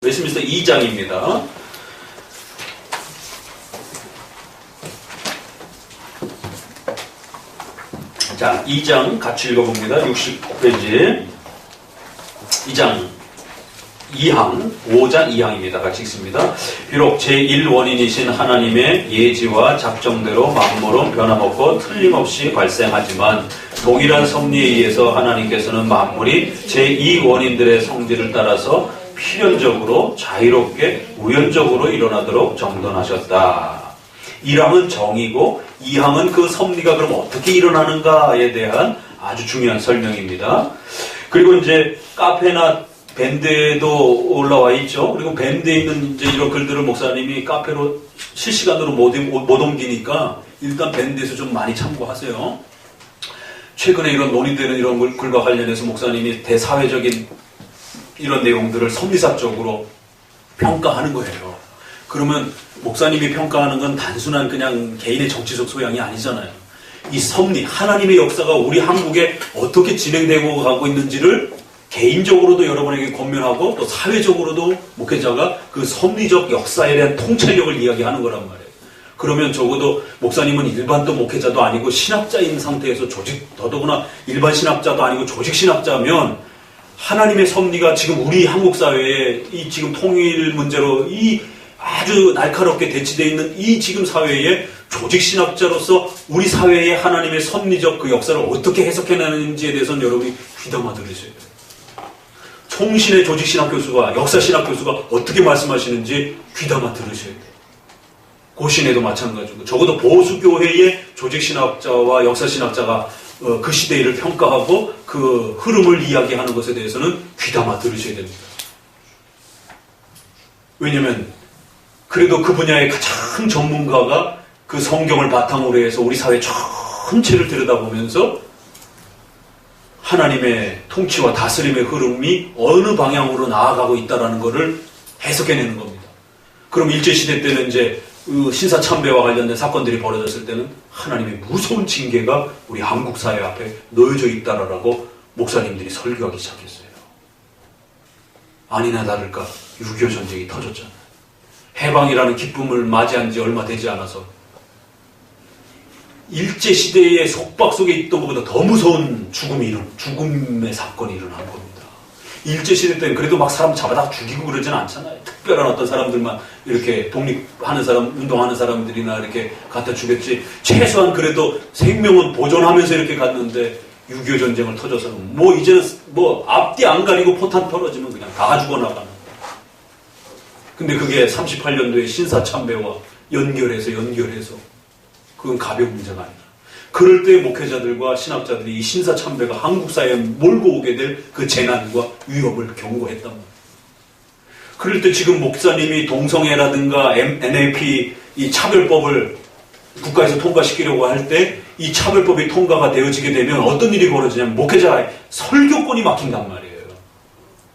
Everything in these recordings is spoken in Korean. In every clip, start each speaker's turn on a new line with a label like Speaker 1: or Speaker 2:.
Speaker 1: 웨스트민스터 2장입니다. 자, 2장 같이 읽어봅니다. 69페이지. 2장 2항, 5장 2항입니다. 같이 읽습니다. 비록 제1원인이신 하나님의 예지와 작정대로 만물은 변함없고 틀림없이 발생하지만 동일한 섭리에 의해서 하나님께서는 만물이 제2원인들의 성질을 따라서 필연적으로 자유롭게 우연적으로 일어나도록 정돈하셨다. 1항은 정의고 2항은 그 섭리가 그럼 어떻게 일어나는가에 대한 아주 중요한 설명입니다. 그리고 이제 카페나 밴드에도 올라와 있죠. 그리고 밴드에 있는 이제 이런 글들을 목사님이 카페로 실시간으로 못 옮기니까 일단 밴드에서 좀 많이 참고하세요. 최근에 이런 논의되는 이런 글과 관련해서 목사님이 대사회적인 이런 내용들을 섭리사적으로 평가하는 거예요. 그러면 목사님이 평가하는 건 단순한 그냥 개인의 정치적 소양이 아니잖아요. 이 섭리, 하나님의 역사가 우리 한국에 어떻게 진행되고 가고 있는지를 개인적으로도 여러분에게 권면하고 또 사회적으로도 목회자가 그 섭리적 역사에 대한 통찰력을 이야기하는 거란 말이에요. 그러면 적어도 목사님은 일반 또 목회자도 아니고 신학자인 상태에서 더더구나 일반 신학자도 아니고 조직 신학자면 하나님의 섭리가 지금 우리 한국 사회에 이 지금 통일 문제로 이 아주 날카롭게 대치되어 있는 이 지금 사회에 조직 신학자로서 우리 사회의 하나님의 섭리적 그 역사를 어떻게 해석해내는지에 대해서는 여러분이 귀담아 들으셔야 돼요. 총신의 조직신학 교수가 역사신학 교수가 어떻게 말씀하시는지 귀담아 들으셔야 돼요. 고신에도 마찬가지고 적어도 보수교회의 조직신학자와 역사신학자가 그 시대를 평가하고 그 흐름을 이야기하는 것에 대해서는 귀담아 들으셔야 됩니다. 왜냐하면 그래도 그 분야의 가장 전문가가 그 성경을 바탕으로 해서 우리 사회 전체를 들여다보면서 하나님의 통치와 다스림의 흐름이 어느 방향으로 나아가고 있다는 것을 해석해내는 겁니다. 그럼 일제시대 때는 이제 신사참배와 관련된 사건들이 벌어졌을 때는 하나님의 무서운 징계가 우리 한국 사회 앞에 놓여져 있다라고 목사님들이 설교하기 시작했어요. 아니나 다를까 6.25 전쟁이 터졌잖아요. 해방이라는 기쁨을 맞이한 지 얼마 되지 않아서 일제시대의 속박 속에 있던 것보다 더 무서운 죽음의 사건이 일어난 겁니다. 일제시대 때는 그래도 막 사람 잡아다 죽이고 그러진 않잖아요. 특별한 어떤 사람들만 이렇게 독립하는 사람, 운동하는 사람들이나 이렇게 갖다 죽였지. 최소한 그래도 생명은 보존하면서 이렇게 갔는데 6.25 전쟁을 터져서는 이제는 앞뒤 안 가리고 포탄 떨어지면 그냥 다 죽어나가는. 근데 그게 38년도에 신사참배와 연결해서 그건 가벼운 문제가 아니다. 그럴 때 목회자들과 신학자들이 이 신사참배가 한국 사회에 몰고 오게 될 그 재난과 위협을 경고했단 말이에요. 그럴 때 지금 목사님이 동성애라든가 NAP 이 차별법을 국가에서 통과시키려고 할 때 이 차별법이 통과가 되어지게 되면 어떤 일이 벌어지냐면 목회자의 설교권이 막힌단 말이에요.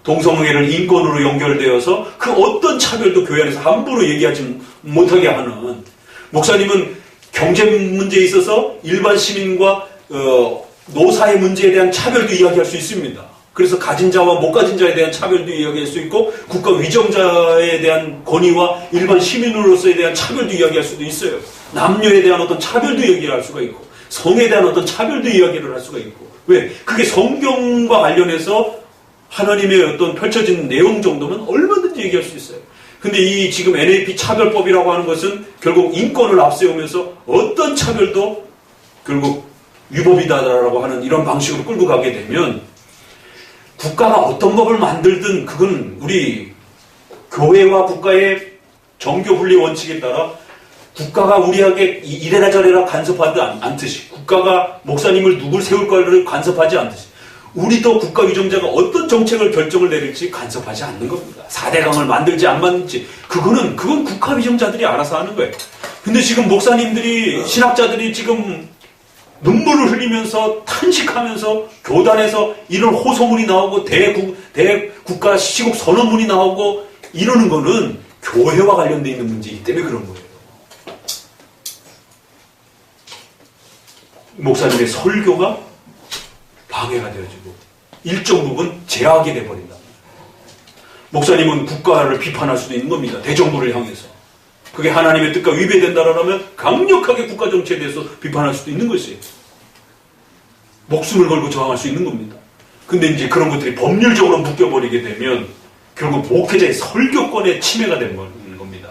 Speaker 1: 동성애를 인권으로 연결되어서 그 어떤 차별도 교회 안에서 함부로 얘기하지 못하게 하는 목사님은 경제 문제에 있어서 일반 시민과 노사의 문제에 대한 차별도 이야기할 수 있습니다. 그래서 가진 자와 못 가진 자에 대한 차별도 이야기할 수 있고 국가 위정자에 대한 권위와 일반 시민으로서에 대한 차별도 이야기할 수도 있어요. 남녀에 대한 어떤 차별도 얘기할 수가 있고 성에 대한 어떤 차별도 이야기를 할 수가 있고 왜? 그게 성경과 관련해서 하나님의 어떤 펼쳐진 내용 정도면 얼마든지 얘기할 수 있어요. 근데 이 지금 NAP 차별법이라고 하는 것은 결국 인권을 앞세우면서 어떤 차별도 결국 위법이다라고 하는 이런 방식으로 끌고 가게 되면 국가가 어떤 법을 만들든 그건 우리 교회와 국가의 정교분리 원칙에 따라 국가가 우리에게 이래라 저래라 간섭하지 않듯이 국가가 목사님을 누굴 세울까를 간섭하지 않듯이 우리도 국가 위정자가 어떤 정책을 결정을 내릴지 간섭하지 않는 겁니다. 4대강을 만들지 안 만들지 그건 국가 위정자들이 알아서 하는 거예요. 근데 지금 목사님들이 신학자들이 지금 눈물을 흘리면서 탄식하면서 교단에서 이런 호소문이 나오고 대국가 시국 선언문이 나오고 이러는 거는 교회와 관련되어 있는 문제이기 때문에 그런 거예요. 목사님의 설교가 방해가 되어지고 일정 부분 제약이 돼버린다. 목사님은 국가를 비판할 수도 있는 겁니다. 대정부를 향해서. 그게 하나님의 뜻과 위배된다라면 강력하게 국가 정치에 대해서 비판할 수도 있는 것이에요. 목숨을 걸고 저항할 수 있는 겁니다. 근데 이제 그런 것들이 법률적으로 묶여버리게 되면 결국 목회자의 설교권의 침해가 되는 겁니다.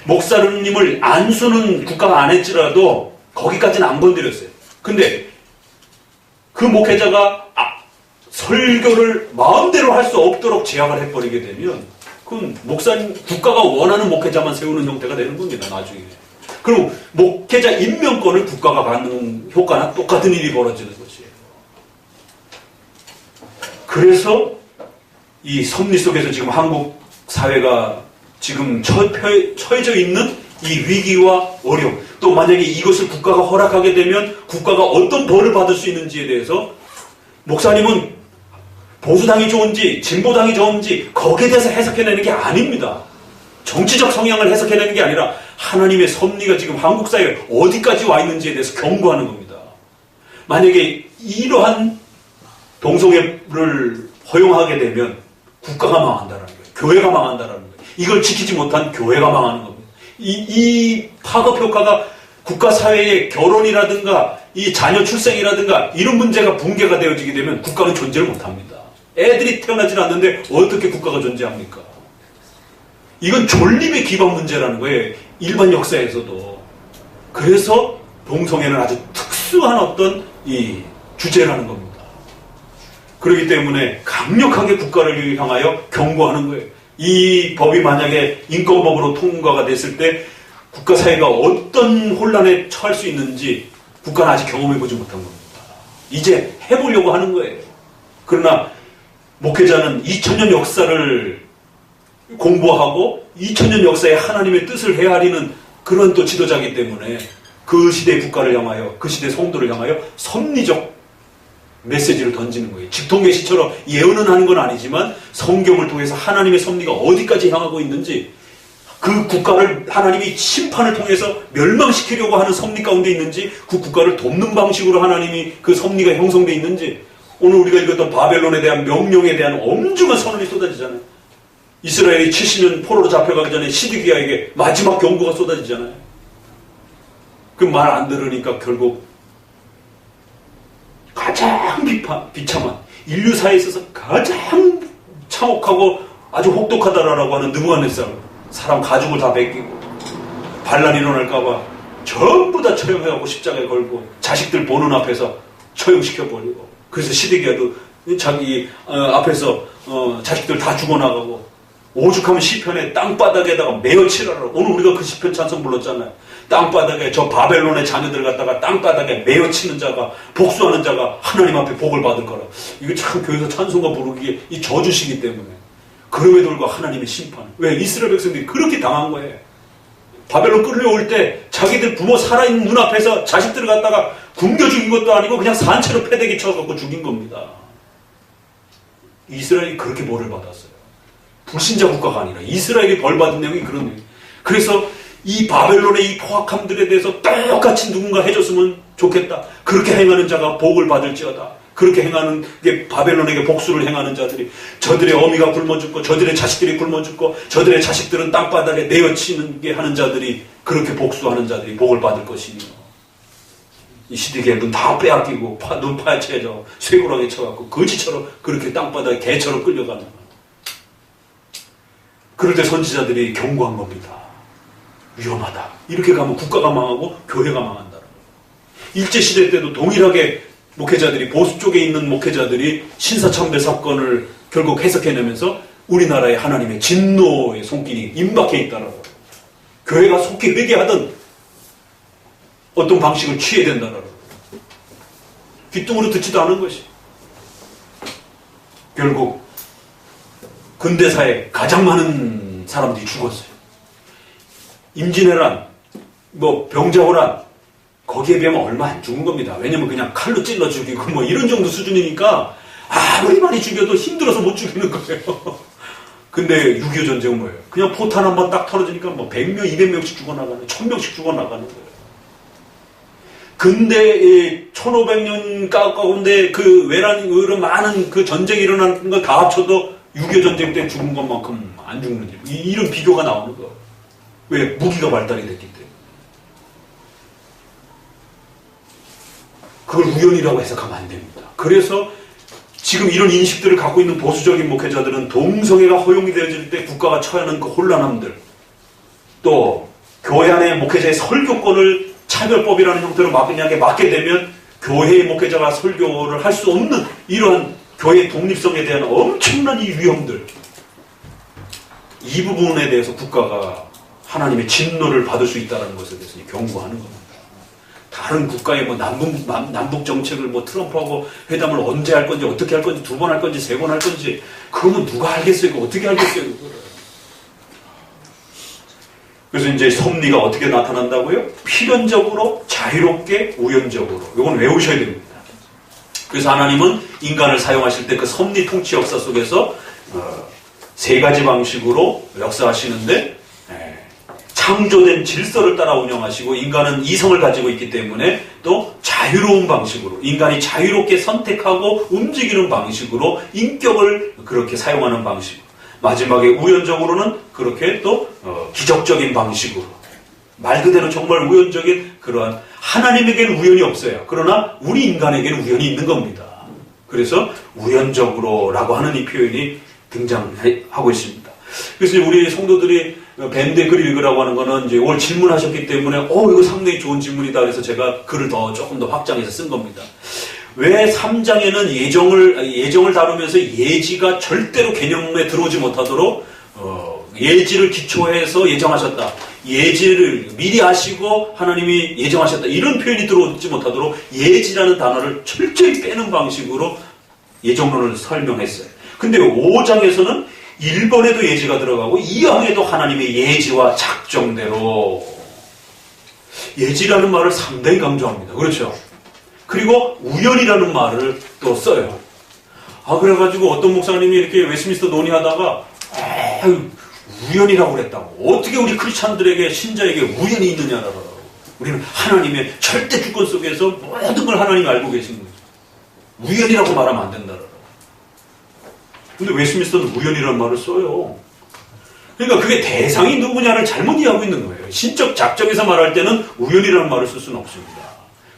Speaker 1: 목사님을 안수는 국가가 안 했지라도 거기까지는 안 건드렸어요. 근데 그 목회자가 설교를 마음대로 할 수 없도록 제약을 해버리게 되면 그건 국가가 원하는 목회자만 세우는 형태가 되는 겁니다. 나중에. 그럼 목회자 임명권을 국가가 갖는 효과나 똑같은 일이 벌어지는 것이에요. 그래서 이 섭리 속에서 지금 한국 사회가 지금 처해져 있는 이 위기와 어려움, 또 만약에 이것을 국가가 허락하게 되면 국가가 어떤 벌을 받을 수 있는지에 대해서 목사님은 보수당이 좋은지 진보당이 좋은지 거기에 대해서 해석해내는 게 아닙니다. 정치적 성향을 해석해내는 게 아니라 하나님의 섭리가 지금 한국 사회에 어디까지 와 있는지에 대해서 경고하는 겁니다. 만약에 이러한 동성애를 허용하게 되면 국가가 망한다는 거예요. 교회가 망한다는 거예요. 이걸 지키지 못한 교회가 망하는 겁니다. 이 파급 효과가 국가 사회의 결혼이라든가 이 자녀 출생이라든가 이런 문제가 붕괴가 되어지게 되면 국가는 존재를 못합니다. 애들이 태어나질 않는데 어떻게 국가가 존재합니까? 이건 존립의 기반 문제라는 거예요. 일반 역사에서도. 그래서 동성애는 아주 특수한 어떤 이 주제라는 겁니다. 그렇기 때문에 강력하게 국가를 향하여 경고하는 거예요. 이 법이 만약에 인권법으로 통과가 됐을 때 국가 사회가 어떤 혼란에 처할 수 있는지 국가는 아직 경험해보지 못한 겁니다. 이제 해보려고 하는 거예요. 그러나 목회자는 2000년 역사를 공부하고 2000년 역사에 하나님의 뜻을 헤아리는 그런 또 지도자이기 때문에 그 시대의 국가를 향하여, 그 시대의 성도를 향하여 섭리적 메시지를 던지는 거예요. 직통계시처럼 예언은 하는 건 아니지만 성경을 통해서 하나님의 섭리가 어디까지 향하고 있는지, 그 국가를 하나님이 심판을 통해서 멸망시키려고 하는 섭리 가운데 있는지, 그 국가를 돕는 방식으로 하나님이 그 섭리가 형성되어 있는지, 오늘 우리가 읽었던 바벨론에 대한 명령에 대한 엄중한 선언이 쏟아지잖아요. 이스라엘이 70년 포로로 잡혀가기 전에 시드기야에게 마지막 경고가 쏟아지잖아요. 그 말 안 들으니까 결국 가장 비참한, 인류사에 있어서 가장 참혹하고 아주 혹독하다라고 하는 느부갓네살, 사람 가죽을 다 벗기고 반란이 일어날까봐 전부 다 처형해갖고 십자가에 걸고 자식들 보는 앞에서 처형시켜버리고, 그래서 시드기야도 자기 앞에서 자식들 다 죽어나가고, 오죽하면 시편에 땅바닥에다가 메어치라라고, 오늘 우리가 그 시편 찬송 불렀잖아요. 땅바닥에 저 바벨론의 자녀들 갖다가 땅바닥에 메어치는 자가, 복수하는 자가 하나님 앞에 복을 받을 거라. 이거 참 교회에서 찬송가 부르기에 이 저주시기 때문에. 그럼에도 불구하고 하나님의 심판. 왜? 이스라엘 백성들이 그렇게 당한 거예요. 바벨론 끌려올 때 자기들 부모 살아있는 눈앞에서 자식들을 갖다가 굶겨 죽인 것도 아니고 그냥 산채로 패대기 쳐갖고 죽인 겁니다. 이스라엘이 그렇게 벌을 받았어요. 불신자 국가가 아니라 이스라엘이 벌 받은 내용이 그런 내용. 그래서 이 바벨론의 이 포악함들에 대해서 똑같이 누군가 해줬으면 좋겠다. 그렇게 행하는 자가 복을 받을지어다. 그렇게 행하는 게 바벨론에게 복수를 행하는 자들이, 저들의 어미가 굶어 죽고 저들의 자식들이 굶어 죽고 저들의 자식들은 땅바닥에 내어치는 게 하는 자들이, 그렇게 복수하는 자들이 복을 받을 것이며, 이 시드기야 눈 다 빼앗기고 눈 파헤쳐져 쇠고랑에 쳐갖고 거지처럼 그렇게 땅바닥에 개처럼 끌려가는 거예요. 그럴 때 선지자들이 경고한 겁니다. 위험하다. 이렇게 가면 국가가 망하고 교회가 망한다. 일제시대 때도 동일하게 목회자들이, 보수 쪽에 있는 목회자들이 신사참배 사건을 결국 해석해내면서 우리나라의 하나님의 진노의 손길이 임박해 있다라고, 교회가 속히 회개하던 어떤 방식을 취해야 된다라고, 귀뚱으로 듣지도 않은 것이 결국 근대사에 가장 많은 사람들이 죽었어요. 임진왜란, 병자호란, 거기에 비하면 얼마 안 죽은 겁니다. 왜냐면 그냥 칼로 찔러 죽이고 이런 정도 수준이니까 아무리 많이 죽여도 힘들어서 못 죽이는 거예요. 근데 6.25 전쟁은 뭐예요? 그냥 포탄 한번 딱 털어지니까 100명, 200명씩 죽어나가는, 1000명씩 죽어나가는 거예요. 근데 1500년 가운데 그 외란, 그런 많은 그 전쟁이 일어나는 걸 다 합쳐도 6.25 전쟁 때 죽은 것만큼 안 죽는지 이런 비교가 나오는 거. 왜? 무기가 발달이 됐기 때문에. 그걸 우연이라고 해석하면 안 됩니다. 그래서 지금 이런 인식들을 갖고 있는 보수적인 목회자들은 동성애가 허용이 되어질 때 국가가 처하는 그 혼란함들, 또 교회 안에 목회자의 설교권을 차별법이라는 형태로 막연하게 막게 되면 교회의 목회자가 설교를 할 수 없는 이러한 교회의 독립성에 대한 엄청난 이 위험들, 이 부분에 대해서 국가가 하나님의 진노를 받을 수 있다는 것에 대해서 경고하는 겁니다. 다른 국가의 뭐 남북 정책을 뭐 트럼프하고 회담을 언제 할 건지, 어떻게 할 건지, 2번 할 건지, 3번 할 건지, 그러면 누가 알겠어요? 그거 어떻게 알겠어요? 그래서 이제 섭리가 어떻게 나타난다고요? 필연적으로, 자유롭게, 우연적으로. 이건 외우셔야 됩니다. 그래서 하나님은 인간을 사용하실 때 그 섭리 통치 역사 속에서 3가지 방식으로 역사하시는데, 창조된 질서를 따라 운영하시고 인간은 이성을 가지고 있기 때문에 또 자유로운 방식으로, 인간이 자유롭게 선택하고 움직이는 방식으로 인격을 그렇게 사용하는 방식, 마지막에 우연적으로는 그렇게 또 기적적인 방식으로, 말 그대로 정말 우연적인 그러한, 하나님에게는 우연이 없어요. 그러나 우리 인간에게는 우연이 있는 겁니다. 그래서 우연적으로라고 하는 이 표현이 등장하고 있습니다. 그래서 우리 성도들이 밴드의 글 읽으라고 하는 거는 이제 오늘 질문하셨기 때문에 이거 상당히 좋은 질문이다 그래서 제가 글을 조금 더 확장해서 쓴 겁니다. 왜 3장에는 예정을 다루면서 예지가 절대로 개념에 들어오지 못하도록 예지를 기초해서 예정하셨다. 예지를 미리 아시고 하나님이 예정하셨다. 이런 표현이 들어오지 못하도록 예지라는 단어를 철저히 빼는 방식으로 예정론을 설명했어요. 근데 5장에서는 1번에도 예지가 들어가고 2항에도 하나님의 예지와 작정대로, 예지라는 말을 상당히 강조합니다. 그렇죠? 그리고 우연이라는 말을 또 써요. 그래가지고 어떤 목사님이 이렇게 웨스트민스터 논의하다가 우연이라고 그랬다고. 어떻게 우리 크리스찬들에게, 신자에게 우연이 있느냐라고. 우리는 하나님의 절대 주권 속에서 모든 걸 하나님이 알고 계신 거죠. 우연이라고 말하면 안 된다라고. 근데 웨스트민스터는 우연이라는 말을 써요. 그러니까 그게 대상이 누구냐를 잘못 이해하고 있는 거예요. 신적 작정에서 말할 때는 우연이라는 말을 쓸 수는 없습니다.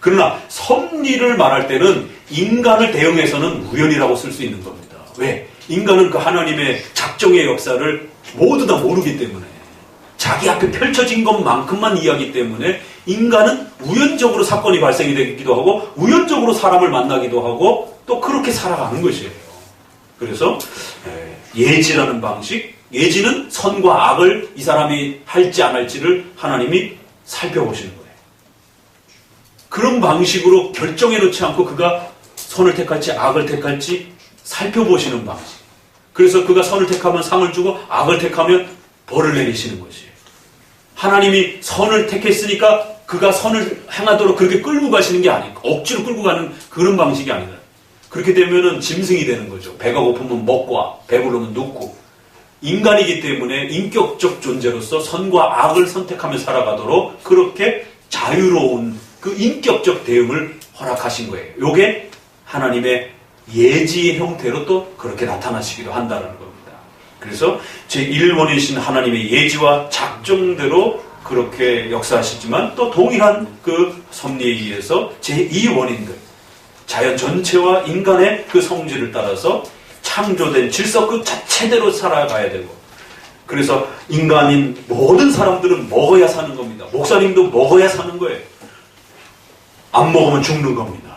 Speaker 1: 그러나 섭리를 말할 때는 인간을 대응해서는 우연이라고 쓸 수 있는 겁니다. 왜? 인간은 그 하나님의 작정의 역사를 모두 다 모르기 때문에, 자기 앞에 펼쳐진 것만큼만 이해하기 때문에 인간은 우연적으로 사건이 발생이 되기도 하고 우연적으로 사람을 만나기도 하고 또 그렇게 살아가는 것이에요. 그래서 예지라는 방식, 예지는 선과 악을 이 사람이 할지 안 할지를 하나님이 살펴보시는 거예요. 그런 방식으로 결정해 놓지 않고 그가 선을 택할지 악을 택할지 살펴보시는 방식. 그래서 그가 선을 택하면 상을 주고 악을 택하면 벌을 내리시는 것이에요. 하나님이 선을 택했으니까 그가 선을 행하도록 그렇게 끌고 가시는 게 아니고 억지로 끌고 가는 그런 방식이 아니다. 그렇게 되면은 짐승이 되는 거죠. 배가 고프면 먹고 배부르면 눕고. 인간이기 때문에 인격적 존재로서 선과 악을 선택하며 살아가도록 그렇게 자유로운 그 인격적 대응을 허락하신 거예요. 요게 하나님의 예지의 형태로 또 그렇게 나타나시기도 한다는 겁니다. 그래서 제1원이신 하나님의 예지와 작정대로 그렇게 역사하시지만 또 동일한 그 섭리에 의해서 제2원인들, 자연 전체와 인간의 그 성질을 따라서 창조된 질서 그 자체대로 살아가야 되고, 그래서 인간인 모든 사람들은 먹어야 사는 겁니다. 목사님도 먹어야 사는 거예요. 안 먹으면 죽는 겁니다.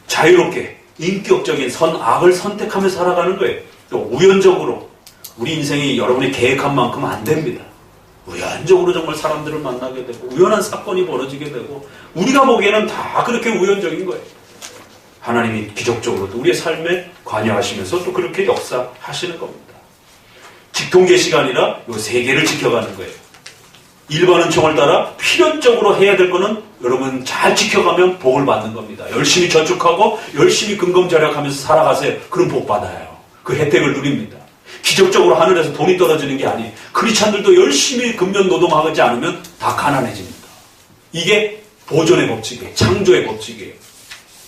Speaker 1: 자유롭게 인격적인 선악을 선택하며 살아가는 거예요. 또 우연적으로 우리 인생이 여러분이 계획한 만큼 안 됩니다. 우연적으로 정말 사람들을 만나게 되고 우연한 사건이 벌어지게 되고 우리가 보기에는 다 그렇게 우연적인 거예요. 하나님이 기적적으로 또 우리의 삶에 관여하시면서 또 그렇게 역사하시는 겁니다. 직통제 시간이라 이 3개를 지켜가는 거예요. 일반 은총을 따라 필연적으로 해야 될 거는 여러분 잘 지켜가면 복을 받는 겁니다. 열심히 저축하고 열심히 근검절약하면서 살아가세요. 그럼 복 받아요. 그 혜택을 누립니다. 기적적으로 하늘에서 돈이 떨어지는 게 아니에요. 크리스찬들도 열심히 근면 노동하지 않으면 다 가난해집니다. 이게 보존의 법칙이에요. 창조의 법칙이에요.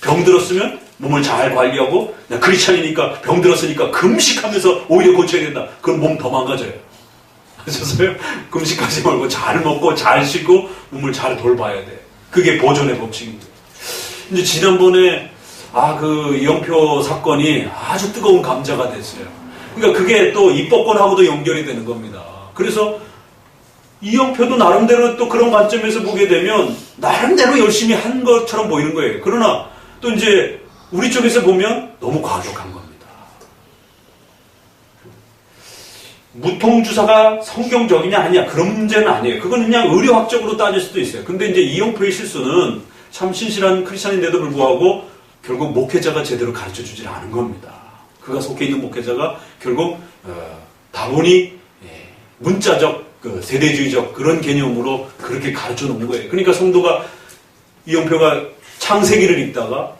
Speaker 1: 병들었으면 몸을 잘 관리하고 나 크리스찬이니까 병들었으니까 금식하면서 오히려 고쳐야 된다. 그럼 몸 더 망가져요. 아셨어요? 금식하지 말고 잘 먹고 잘 쉬고 몸을 잘 돌봐야 돼. 그게 보존의 법칙입니다. 이제 지난번에 그 이영표 사건이 아주 뜨거운 감자가 됐어요. 그러니까 그게 또 입법권하고도 연결이 되는 겁니다. 그래서 이영표도 나름대로 또 그런 관점에서 보게 되면 나름대로 열심히 한 것처럼 보이는 거예요. 그러나 또 이제 우리 쪽에서 보면 너무 과격한 겁니다. 무통주사가 성경적이냐 아니냐 그런 문제는 아니에요. 그건 그냥 의료학적으로 따질 수도 있어요. 근데 이제 이영표의 실수는 참 신실한 크리스찬인데도 불구하고 결국 목회자가 제대로 가르쳐주지 않은 겁니다. 그가 속해 있는 목회자가 결국 다분히 문자적 세대주의적 그런 개념으로 그렇게 가르쳐 놓은 거예요. 그러니까 성도가 이영표가 창세기를 읽다가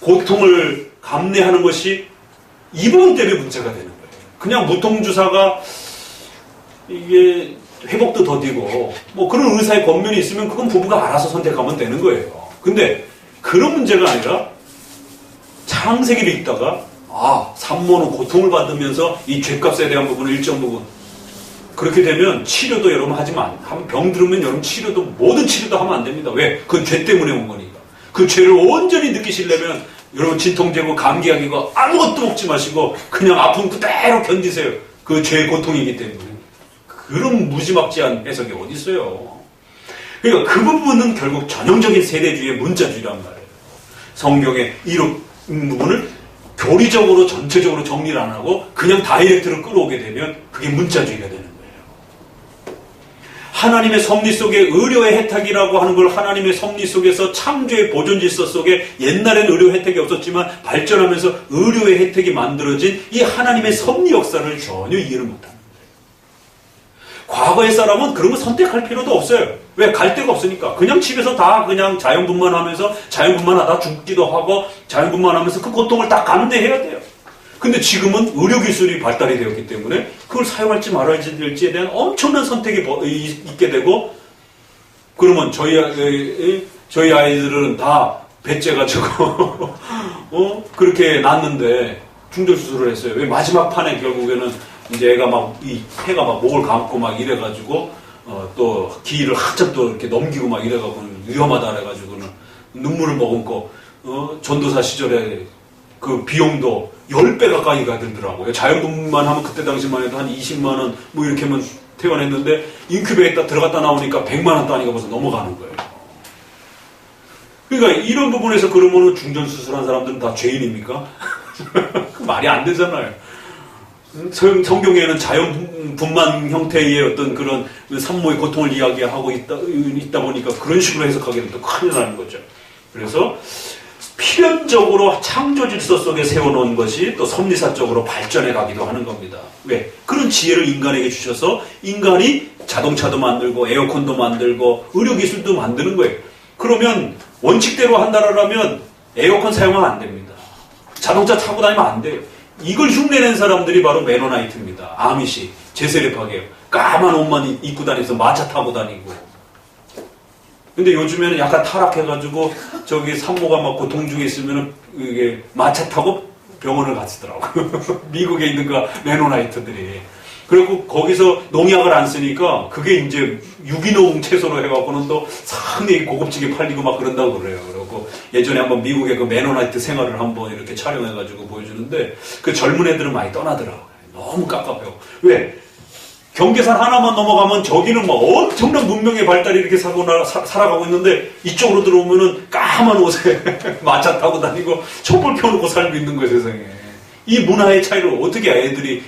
Speaker 1: 고통을 감내하는 것이 이 부분 때문에 문제가 되는 거예요. 그냥 무통주사가 이게 회복도 더디고 뭐 그런 의사의 권면이 있으면 그건 부부가 알아서 선택하면 되는 거예요. 근데 그런 문제가 아니라 창세기를 읽다가 산모는 고통을 받으면서 이 죄값에 대한 부분은 일정 부분 그렇게 되면 치료도 여러분 하지만 병 들으면 여러분 치료도 모든 치료도 하면 안 됩니다. 왜? 그건 죄 때문에 온 거니까. 그 죄를 온전히 느끼시려면 여러분 진통제고 감기약이고 아무것도 먹지 마시고 그냥 아픔 그대로 견디세요. 그 죄의 고통이기 때문에. 그런 무지막지한 해석이 어디 있어요. 그러니까 그 부분은 결국 전형적인 세대주의의 문자주의란 말이에요. 성경의 이런 부분을 교리적으로 전체적으로 정리를 안 하고 그냥 다이렉트로 끌어오게 되면 그게 문자주의가 되는 거예요. 하나님의 섭리 속에 의료의 혜택이라고 하는 걸 하나님의 섭리 속에서 창조의 보존 질서 속에 옛날에는 의료 혜택이 없었지만 발전하면서 의료의 혜택이 만들어진 이 하나님의 섭리 역사를 전혀 이해를 못합니다. 과거의 사람은 그런 거 선택할 필요도 없어요. 왜? 갈 데가 없으니까. 그냥 집에서 다 그냥 자연분만하면서 자연분만하다 죽기도 하고 자연분만하면서 그 고통을 다 감내해야 돼요. 근데 지금은 의료기술이 발달이 되었기 때문에 그걸 사용할지 말아야 될지에 대한 엄청난 선택이 있게 되고 그러면 저희 아이들은 다 배째가지고 그렇게 낳았는데 중절수술을 했어요. 왜? 마지막 판에 결국에는 이제 애가 이 폐가 목을 감고 이래가지고 또 기일을 한참 또 이렇게 넘기고 이래가지고 위험하다 그래가지고는 눈물을 머금고 전도사 시절에 그 비용도 10배 가까이가 들더라고요. 자연분만 하면 그때 당시만 해도 한 20만 원 이렇게 하면 퇴원했는데 인큐베이터 들어갔다 나오니까 100만 원 단위가 벌써 넘어가는 거예요. 그러니까 이런 부분에서 그러면은 중전수술한 사람들은 다 죄인입니까? 그 말이 안 되잖아요. 성경에는 자연분만 형태의 어떤 그런 산모의 고통을 이야기하고 있다 보니까 그런 식으로 해석하게 되면 또 큰일 나는 거죠. 그래서 필연적으로 창조 질서 속에 세워놓은 것이 또 섭리사적으로 발전해 가기도 하는 겁니다. 왜? 그런 지혜를 인간에게 주셔서 인간이 자동차도 만들고 에어컨도 만들고 의료기술도 만드는 거예요. 그러면 원칙대로 한다라면 에어컨 사용하면 안 됩니다. 자동차 타고 다니면 안 돼요. 이걸 흉내낸 사람들이 바로 메노나이트입니다. 아미시, 제세례파계요. 까만 옷만 입고 다니면서 마차 타고 다니고. 근데 요즘에는 약간 타락해가지고 저기 산모가 고통 중에 있으면은 이게 마차 타고 병원을 갔더라고. 미국에 있는 그 메노나이트들이. 그리고 거기서 농약을 안 쓰니까 그게 이제 유기농 채소로 해갖고는 또 상당히 고급지게 팔리고 그런다고 그래요. 그리고 예전에 한번 미국의 그 메노나이트 생활을 한번 이렇게 촬영해가지고 보여주는데 그 젊은 애들은 많이 떠나더라고요. 너무 깝깝해요. 왜? 경계선 하나만 넘어가면 저기는 엄청난 문명의 발달이 이렇게 살아가고 있는데 이쪽으로 들어오면은 까만 옷에 마차 타고 다니고 촛불 켜놓고 살고 있는 거예요, 세상에. 이 문화의 차이를 어떻게 애들이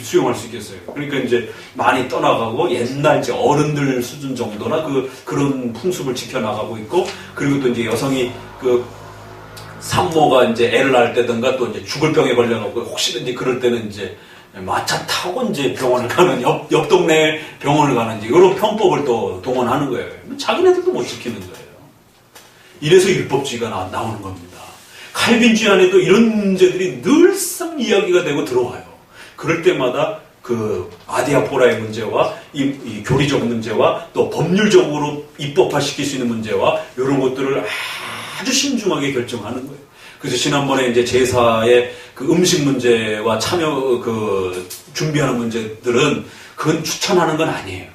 Speaker 1: 수용할 수 있겠어요? 그러니까 이제 많이 떠나가고 옛날 이제 어른들 수준 정도나 그런 풍습을 지켜나가고 있고 그리고 또 이제 여성이 산모가 이제 애를 낳을 때든가 또 이제 죽을 병에 걸려가고 혹시든지 그럴 때는 이제 마차 타고 이제 병원을 가는 옆 동네 병원을 가는지 이런 편법을 또 동원하는 거예요. 자기네들도 못 지키는 거예요. 이래서 율법주의가 나오는 겁니다. 칼빈주의 안에도 이런 문제들이 늘상 이야기가 되고 들어와요. 그럴 때마다 그 아디아포라의 문제와 이 교리적 문제와 또 법률적으로 입법화시킬 수 있는 문제와 이런 것들을 아주 신중하게 결정하는 거예요. 그래서 지난번에 이제 제사의 그 음식 문제와 참여 준비하는 문제들은 그건 추천하는 건 아니에요.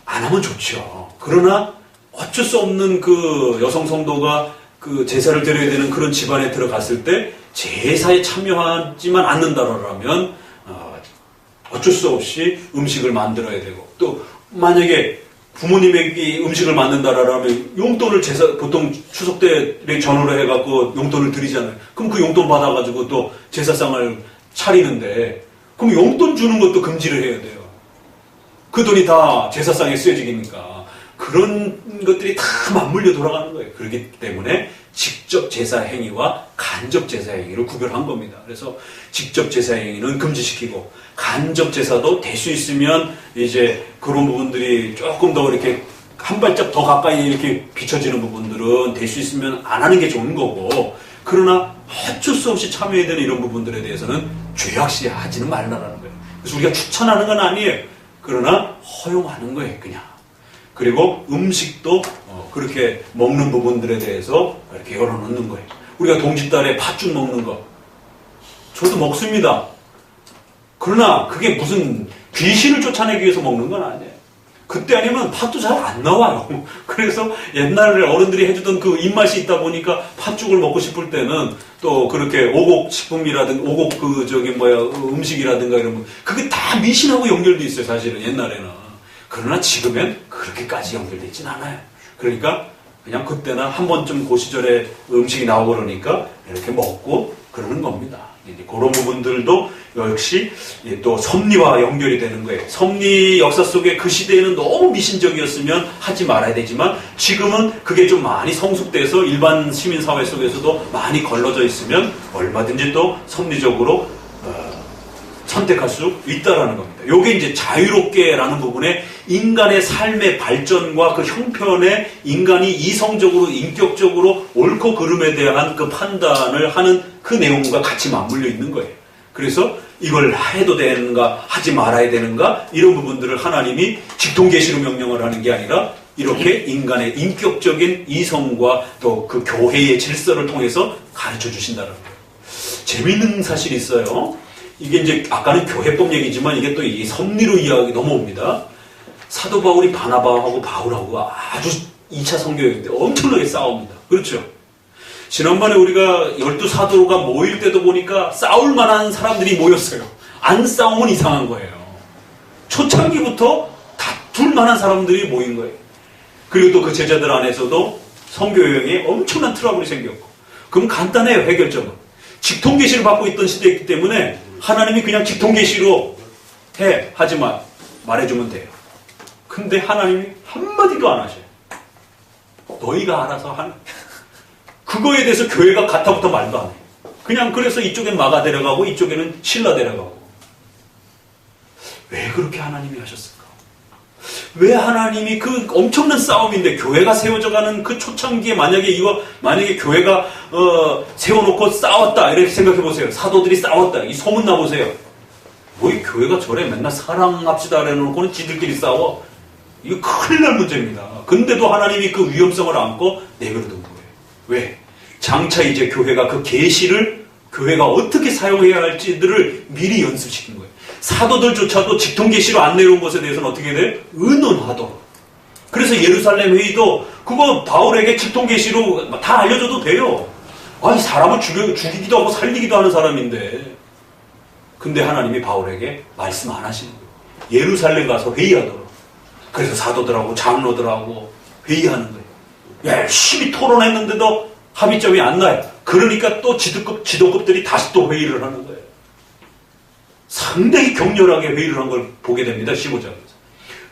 Speaker 1: 안 하면 좋죠. 그러나 어쩔 수 없는 그 여성 성도가 그 제사를 드려야 되는 그런 집안에 들어갔을 때 제사에 참여하지만 않는다라면 어쩔 수 없이 음식을 만들어야 되고, 또 만약에 부모님에게 음식을 만든다라면 용돈을 보통 추석 때 전후로 해갖고 용돈을 드리잖아요. 그럼 그 용돈 받아가지고 또 제사상을 차리는데, 그럼 용돈 주는 것도 금지를 해야 돼요. 그 돈이 다 제사상에 쓰여지니까. 그런 것들이 다 맞물려 돌아가는 거예요. 그렇기 때문에 직접 제사 행위와 간접 제사 행위를 구별한 겁니다. 그래서 직접 제사 행위는 금지시키고, 간접 제사도 될 수 있으면 이제 그런 부분들이 조금 더 이렇게 한 발짝 더 가까이 이렇게 비춰지는 부분들은 될 수 있으면 안 하는 게 좋은 거고, 그러나 어쩔 수 없이 참여해야 되는 이런 부분들에 대해서는 죄악시 하지는 말라라는 거예요. 그래서 우리가 추천하는 건 아니에요. 그러나 허용하는 거예요, 그냥. 그리고 음식도 그렇게 먹는 부분들에 대해서 이렇게 열어놓는 거예요. 우리가 동짓달에 팥죽 먹는 거, 저도 먹습니다. 그러나 그게 무슨 귀신을 쫓아내기 위해서 먹는 건 아니에요. 그때 아니면 팥도 잘 안 나와요. 그래서 옛날에 어른들이 해주던 그 입맛이 있다 보니까 팥죽을 먹고 싶을 때는 또 그렇게 오곡 식품이라든가 오곡 음식이라든가 이런 거, 그게 다 미신하고 연결돼 있어요, 사실은 옛날에는. 그러나 지금은 그렇게까지 연결되어 있진 않아요. 그러니까 그냥 그때나 한 번쯤 그 시절에 음식이 나오고 그러니까 이렇게 먹고 그러는 겁니다. 이제 그런 부분들도 역시 또 섭리와 연결이 되는 거예요. 섭리 역사 속에 그 시대에는 너무 미신적이었으면 하지 말아야 되지만, 지금은 그게 좀 많이 성숙돼서 일반 시민사회 속에서도 많이 걸러져 있으면 얼마든지 또 섭리적으로 선택할 수 있다라는 겁니다. 요게 이제 자유롭게라는 부분에 인간의 삶의 발전과 그 형편에 인간이 이성적으로, 인격적으로 옳고 그름에 대한 그 판단을 하는 그 내용과 같이 맞물려 있는 거예요. 그래서 이걸 해도 되는가, 하지 말아야 되는가, 이런 부분들을 하나님이 직통계시로 명령을 하는 게 아니라 이렇게 인간의 인격적인 이성과 또 그 교회의 질서를 통해서 가르쳐 주신다는 거예요. 재미있는 사실이 있어요. 이게 이제 아까는 교회법 얘기지만 이게 또 이 섭리로 이야기 넘어옵니다. 사도 바울이 바나바하고 바울하고 아주 2차 선교여행 때 엄청나게 싸웁니다. 그렇죠? 지난번에 우리가 12사도가 모일 때도 보니까 싸울 만한 사람들이 모였어요. 안 싸우면 이상한 거예요. 초창기부터 다툴 만한 사람들이 모인 거예요. 그리고 또 그 제자들 안에서도 선교여행에 엄청난 트러블이 생겼고, 그럼 간단해요, 해결점은. 직통계시를 받고 있던 시대이기 때문에 하나님이 그냥 직통계시로 하지만 말해주면 돼요. 근데 하나님이 한마디도 안 하셔요. 너희가 알아서 하는. 그거에 대해서 교회가 가타부터 말도 안 해요. 그냥 그래서 이쪽엔 마가 데려가고 이쪽에는 실라 데려가고. 왜 그렇게 하나님이 하셨을까? 왜 하나님이 그 엄청난 싸움인데, 교회가 세워져가는 그 초창기에 만약에 교회가 세워놓고 싸웠다 이렇게 생각해 보세요. 사도들이 싸웠다, 이 소문 나 보세요. 뭐 이 교회가 저래 맨날 사랑합시다 그래놓고는 지들끼리 싸워. 이거 큰일 날 문제입니다. 근데도 하나님이 그 위험성을 안고 내버려둔 거예요. 왜? 장차 이제 교회가 그 계시를 교회가 어떻게 사용해야 할지들을 미리 연습시킨 거예요. 사도들조차도 직통계시로 안 내려온 것에 대해서는 어떻게 돼? 의논하도록. 그래서 예루살렘 회의도 그거 바울에게 직통계시로 다 알려줘도 돼요. 아니, 사람을 죽이기도 하고 살리기도 하는 사람인데. 근데 하나님이 바울에게 말씀 안 하시는 거예요. 예루살렘 가서 회의하도록. 그래서 사도들하고 장로들하고 회의하는 거예요. 열심히 토론했는데도 합의점이 안 나요. 그러니까 또 지도급들이 다시 또 회의를 하는 거예요. 상당히 격렬하게 회의를 한 걸 보게 됩니다. 15장에서.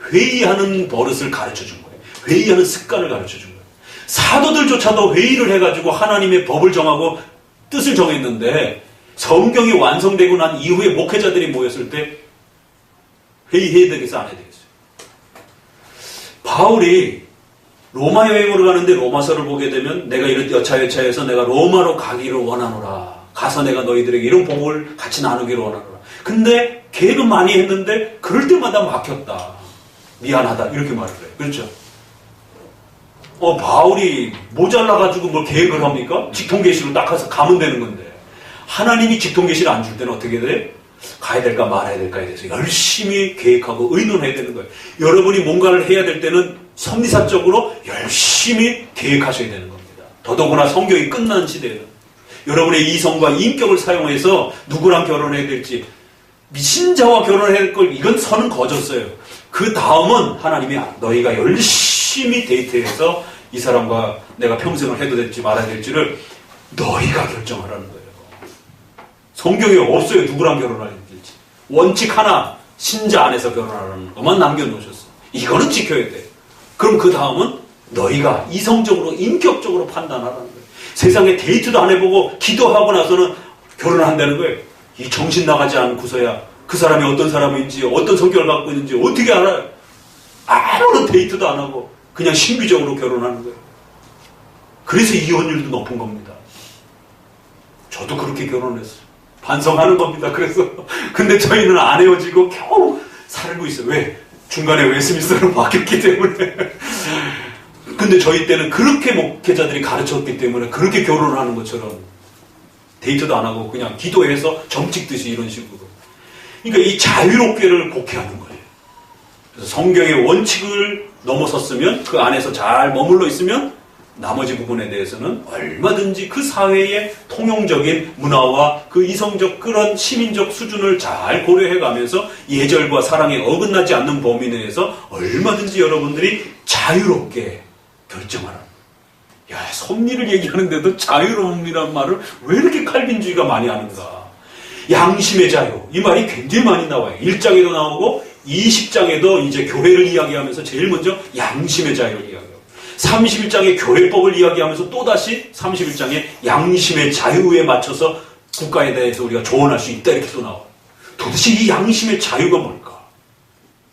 Speaker 1: 회의하는 버릇을 가르쳐 준 거예요. 회의하는 습관을 가르쳐 준 거예요. 사도들조차도 회의를 해가지고 하나님의 법을 정하고 뜻을 정했는데, 성경이 완성되고 난 이후에 목회자들이 모였을 때 회의해야 되겠어, 안 해야 되겠어요? 바울이 로마 여행으로 가는데 로마서를 보게 되면 내가 이런 여차여차해서 내가 로마로 가기를 원하노라. 가서 내가 너희들에게 이런 복을 같이 나누기를 원하노라. 근데 계획은 많이 했는데 그럴 때마다 막혔다. 미안하다. 이렇게 말을 해요. 그렇죠? 바울이 모자라가지고 뭘 계획을 합니까? 직통계시로 딱 가서 가면 되는 건데. 하나님이 직통계시를 안 줄 때는 어떻게 돼? 가야 될까 말아야 될까에 대해서 열심히 계획하고 의논해야 되는 거예요. 여러분이 뭔가를 해야 될 때는 섭리사적으로 열심히 계획하셔야 되는 겁니다. 더더구나 성경이 끝난 시대에는 여러분의 이성과 인격을 사용해서 누구랑 결혼해야 될지, 신자와 결혼해야 될 걸, 이건 선은 거졌어요. 그 다음은 하나님이 너희가 열심히 데이트해서 이 사람과 내가 평생을 해도 될지 말아야 될지를 너희가 결정하라는 거예요. 성경에 없어요. 누구랑 결혼해야 될지. 원칙 하나, 신자 안에서 결혼하라는 것만 남겨놓으셨어요. 이거는 지켜야 돼요. 그럼 그 다음은 너희가 이성적으로, 인격적으로 판단하라는 거예요. 세상에 데이트도 안 해보고 기도하고 나서는 결혼한다는 거예요. 이 정신 나가지 않고서야 그 사람이 어떤 사람인지, 어떤 성격을 갖고 있는지 어떻게 알아요? 아무런 데이트도 안 하고 그냥 신비적으로 결혼하는 거예요. 그래서 이혼율도 높은 겁니다. 저도 그렇게 결혼했어요. 반성하는 겁니다. 그래서 근데 저희는 안 헤어지고 겨우 살고 있어요. 왜? 중간에 웨스민스터로 바뀌었기 때문에. 근데 저희 때는 그렇게 목회자들이 가르쳤기 때문에 그렇게 결혼하는 것처럼 데이트도 안 하고 그냥 기도해서 점찍듯이 이런 식으로. 그러니까 이 자유롭게를 곡해하는 거예요. 그래서 성경의 원칙을 넘어섰으면, 그 안에서 잘 머물러 있으면 나머지 부분에 대해서는 얼마든지 그 사회의 통용적인 문화와 그 이성적 그런 시민적 수준을 잘 고려해 가면서 예절과 사랑에 어긋나지 않는 범위 내에서 얼마든지 여러분들이 자유롭게 결정하라. 야, 섭리를 얘기하는데도 자유로움이란 말을 왜 이렇게 칼빈주의가 많이 하는가. 양심의 자유, 이 말이 굉장히 많이 나와요. 1장에도 나오고 20장에도 이제 교회를 이야기하면서 제일 먼저 양심의 자유를 이야기해요. 31장에 교회법을 이야기하면서 또다시 31장에 양심의 자유에 맞춰서 국가에 대해서 우리가 조언할 수 있다, 이렇게 또 나와요. 도대체 이 양심의 자유가 뭘까?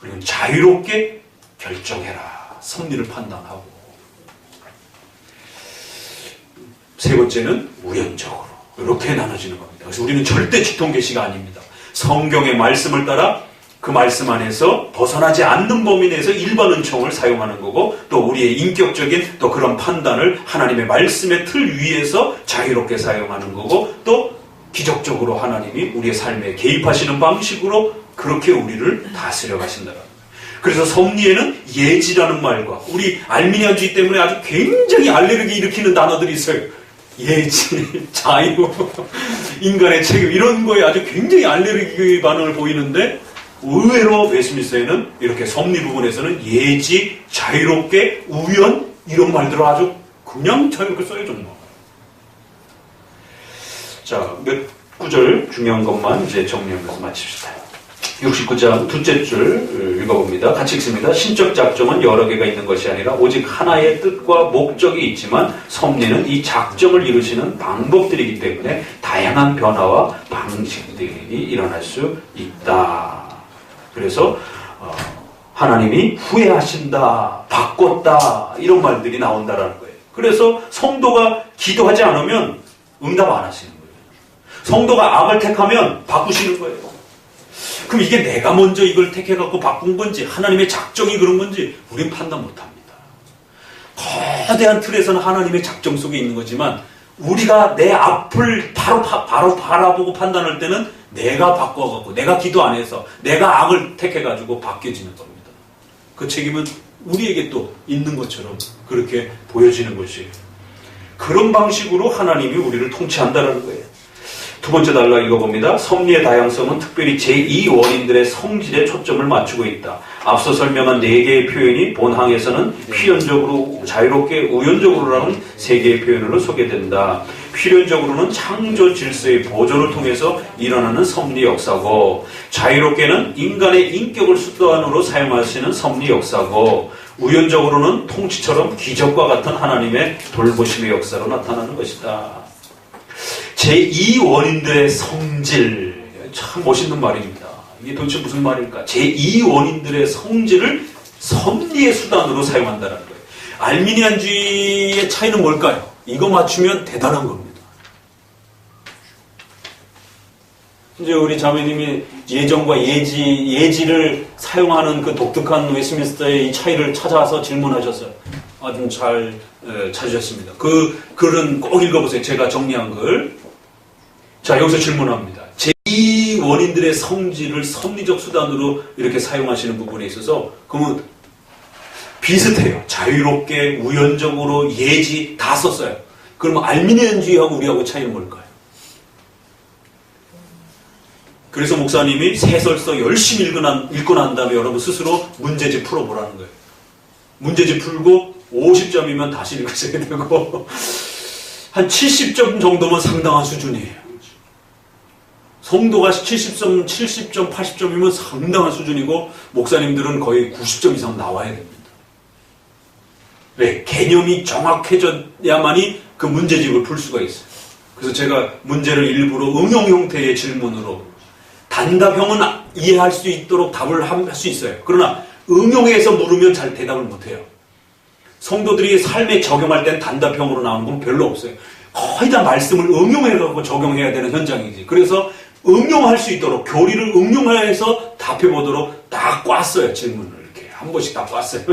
Speaker 1: 우리는 자유롭게 결정해라. 섭리를 판단하고. 세 번째는 우연적으로. 이렇게 나눠지는 겁니다. 그래서 우리는 절대 직통계시가 아닙니다. 성경의 말씀을 따라 그 말씀 안에서 벗어나지 않는 범위 내에서 일반 은총을 사용하는 거고, 또 우리의 인격적인 또 그런 판단을 하나님의 말씀의 틀 위에서 자유롭게 사용하는 거고, 또 기적적으로 하나님이 우리의 삶에 개입하시는 방식으로 그렇게 우리를 다스려 가신다는 거예요. 그래서 섭리에는 예지라는 말과, 우리 알미니안주의 때문에 아주 굉장히 알레르기 일으키는 단어들이 있어요. 예지, 자유, 인간의 책임, 이런 거에 아주 굉장히 알레르기 반응을 보이는데, 의외로 웨스민스터에는 이렇게 섭리 부분에서는 예지, 자유롭게, 우연, 이런 말들을 아주 그냥 자유롭게 써요, 정말. 자, 몇 구절 중요한 것만 이제 정리하면서 마칩시다. 69장 둘째 줄 읽어봅니다. 같이 읽습니다. 신적 작정은 여러 개가 있는 것이 아니라 오직 하나의 뜻과 목적이 있지만 섭리는 이 작정을 이루시는 방법들이기 때문에 다양한 변화와 방식들이 일어날 수 있다. 그래서 하나님이 후회하신다, 바꿨다, 이런 말들이 나온다라는 거예요. 그래서 성도가 기도하지 않으면 응답 안 하시는 거예요. 성도가 악을 택하면 바꾸시는 거예요. 그럼 이게 내가 먼저 이걸 택해갖고 바꾼 건지 하나님의 작정이 그런 건지 우린 판단 못합니다. 거대한 틀에서는 하나님의 작정 속에 있는 거지만 우리가 내 앞을 바로 바라보고 판단할 때는 내가 바꿔갖고 내가 기도 안 해서 내가 악을 택해가지고 바뀌어지는 겁니다. 그 책임은 우리에게 또 있는 것처럼 그렇게 보여지는 것이에요. 그런 방식으로 하나님이 우리를 통치한다는 거예요. 두 번째 단락 읽어봅니다. 섭리의 다양성은 특별히 제2원인들의 성질에 초점을 맞추고 있다. 앞서 설명한 4개의 표현이 본항에서는 필연적으로, 자유롭게, 우연적으로라는 3개의 표현으로 소개된다. 필연적으로는 창조 질서의 보존을 통해서 일어나는 섭리 역사고, 자유롭게는 인간의 인격을 수단으로 사용하시는 섭리 역사고, 우연적으로는 통치처럼 기적과 같은 하나님의 돌보심의 역사로 나타나는 것이다. 제2원인들의 성질, 참 멋있는 말입니다. 이게 도대체 무슨 말일까? 제2원인들의 성질을 섭리의 수단으로 사용한다는 거예요. 알미니안주의의 차이는 뭘까요? 이거 맞추면 대단한 겁니다. 이제 우리 자매님이 예정과 예지를 사용하는 그 독특한 웨스민스터의 이 차이를 찾아서 질문하셨어요. 아주 잘 찾으셨습니다. 그 글은 꼭 읽어보세요. 제가 정리한 글. 자, 여기서 질문합니다. 제2 원인들의 성질을 섭리적 수단으로 이렇게 사용하시는 부분에 있어서 그러면 비슷해요. 자유롭게, 우연적으로, 예지 다 썼어요. 그러면 알미니안주의하고 우리하고 차이는 뭘까요? 그래서 목사님이 세설서 열심히 읽고 난 다음에 여러분 스스로 문제집 풀어보라는 거예요. 문제집 풀고 50점이면 다시 읽으셔야 되고 한 70점 정도면 상당한 수준이에요. 성도가 70점, 80점이면 상당한 수준이고 목사님들은 거의 90점 이상 나와야 됩니다. 왜? 개념이 정확해져야만이 그 문제집을 풀 수가 있어요. 그래서 제가 문제를 일부러 응용 형태의 질문으로 단답형은 이해할 수 있도록 답을 할 수 있어요. 그러나 응용해서 물으면 잘 대답을 못해요. 성도들이 삶에 적용할 땐 단답형으로 나오는 건 별로 없어요. 거의 다 말씀을 응용해서 적용해야 되는 현장이지. 그래서 응용할 수 있도록 교리를 응용해서 답해보도록 딱 꽈어요. 질문을 이렇게 한 번씩 다 꽈어요.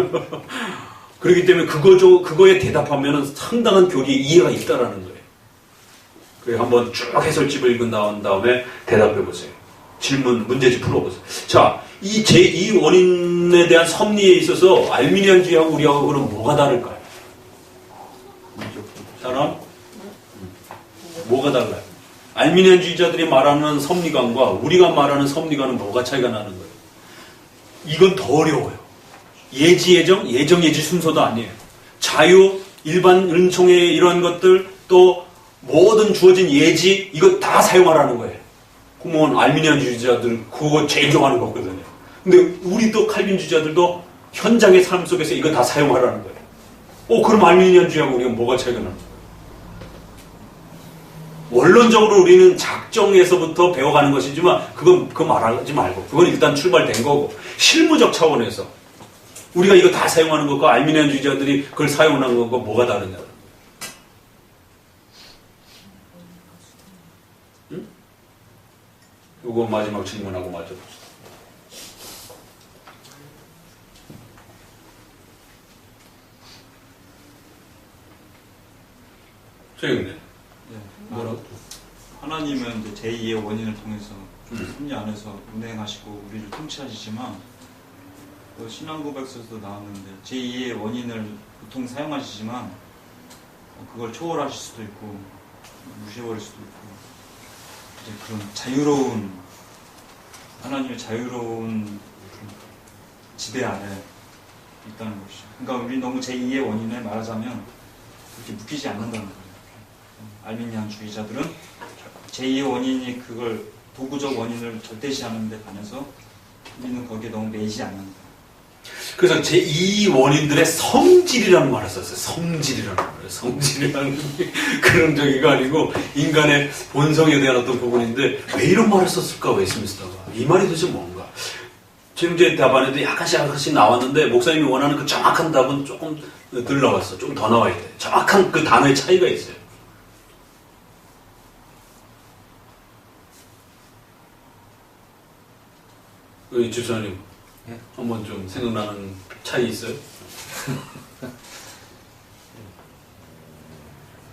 Speaker 1: 그렇기 때문에 그거에 대답하면 상당한 교리의 이해가 있다라는 거예요. 그래서 한번 쭉 해설집을 읽은 다음에 대답해보세요. 질문, 문제집 풀어보세요. 자, 이 제2 원인에 대한 섭리에 있어서 알미니안주의하고 우리하고 그럼 뭐가 다를까요? 사람? 뭐가 달라요? 알미니안주의자들이 말하는 섭리관과 우리가 말하는 섭리관은 뭐가 차이가 나는 거예요? 이건 더 어려워요. 예지, 예지 순서도 아니에요. 자유, 일반 은총의 이런 것들, 또 모든 주어진 예지, 이거 다 사용하라는 거예요. 그러면 알미니안주의자들 그거 제일 좋아하는 거거든요. 근데 우리 또 칼빈주의자들도 현장의 삶 속에서 이거 다 사용하라는 거예요. 그럼 알미니안주의하고 우리가 뭐가 차이가 나는 거예요? 원론적으로 우리는 작정에서부터 배워가는 것이지만 그거 말하지 말고 그건 일단 출발된 거고 실무적 차원에서 우리가 이거 다 사용하는 것과 알미니안주의자들이 그걸 사용하는 것과 뭐가 다르냐? 응? 이거 마지막 질문하고 맞춰봅시다. 최근에
Speaker 2: 뭐라고? 하나님은 이제 제2의 원인을 통해서 섭리 안에서 운행하시고 우리를 통치하시지만 또 신앙고백서에서도 나왔는데 제2의 원인을 보통 사용하시지만 그걸 초월하실 수도 있고 무시해버릴 수도 있고 이제 그런 자유로운 하나님의 자유로운 지배 아래 있다는 것이죠. 그러니까 우리 너무 제2의 원인을 말하자면 그렇게 묶이지 않는다는 거예요. 알미니안주의자들은 제2의 원인이 그걸 도구적 원인을 절대시하는 데 반해서 우리는 거기에 너무 매이지 않는다.
Speaker 1: 그래서 제2 원인들의 성질이라는 말을 썼어요. 성질이라는 말을. 성질이라는 게 그런 저기가 아니고 인간의 본성에 대한 어떤 부분인데 왜 이런 말을 썼을까? 웨스민스터가. 이 말이 도대체 뭔가? 지금 제 답안에도 약간씩 나왔는데 목사님이 원하는 그 정확한 답은 조금 덜 나왔어. 좀 더 나와야 돼. 정확한 그 단어의 차이가 있어요. 집사님, 한번 좀 생각나는 차이 있어요?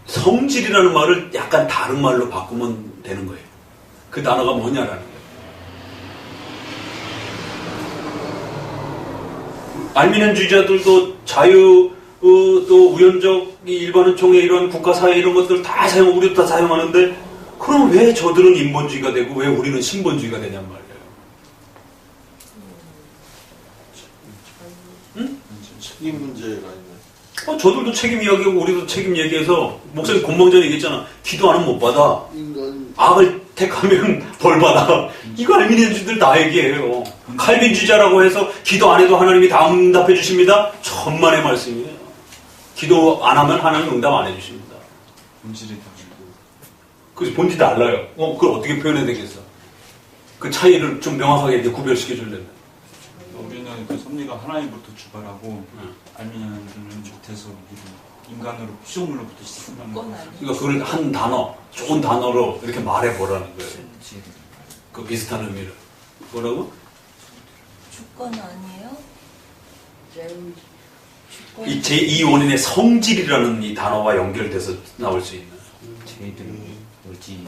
Speaker 1: 성질이라는 말을 약간 다른 말로 바꾸면 되는 거예요. 그 단어가 뭐냐라는 거예요. 알미니안주의자들도 자유, 또 우연적 일반은총회 이런 국가사회 이런 것들 다 우리도 다 사용하는데 그럼 왜 저들은 인본주의가 되고 왜 우리는 신본주의가 되냔 말이에요.
Speaker 3: 책임 문제가 있네.
Speaker 1: 저들도 책임 이야기하고 우리도 책임 얘기해서 목사님 공방전에 얘기했잖아. 기도 안 하면 못 받아. 악을 택하면 벌 받아. 이거 알미니안주의들 다 얘기해요. 칼빈주의자라고 해서 기도 안 해도 하나님이 다 응답해 주십니다. 천만의 말씀이에요. 기도 안 하면 하나님 응답 안 해주십니다.
Speaker 2: 본질이 다르고.
Speaker 1: 그래서 본질이 달라요. 그걸 어떻게 표현해야 되겠어? 그 차이를 좀 명확하게 이제 구별시켜 주려면.
Speaker 2: 우리는 그 섭리가 하나님부터 출발하고 알미니안들은 밑에서 인간으로 피조물로부터 시작한다는 거예요.
Speaker 1: 그러니까 그걸 한 단어, 좋은 단어로 이렇게 말해보라는 거예요. 그 비슷한 의미를. 뭐라고?
Speaker 4: 주권 아니에요?
Speaker 1: 이 제2 원인의 성질이라는 이 단어와 연결돼서 나올 수 있는.
Speaker 4: 저희들 의지.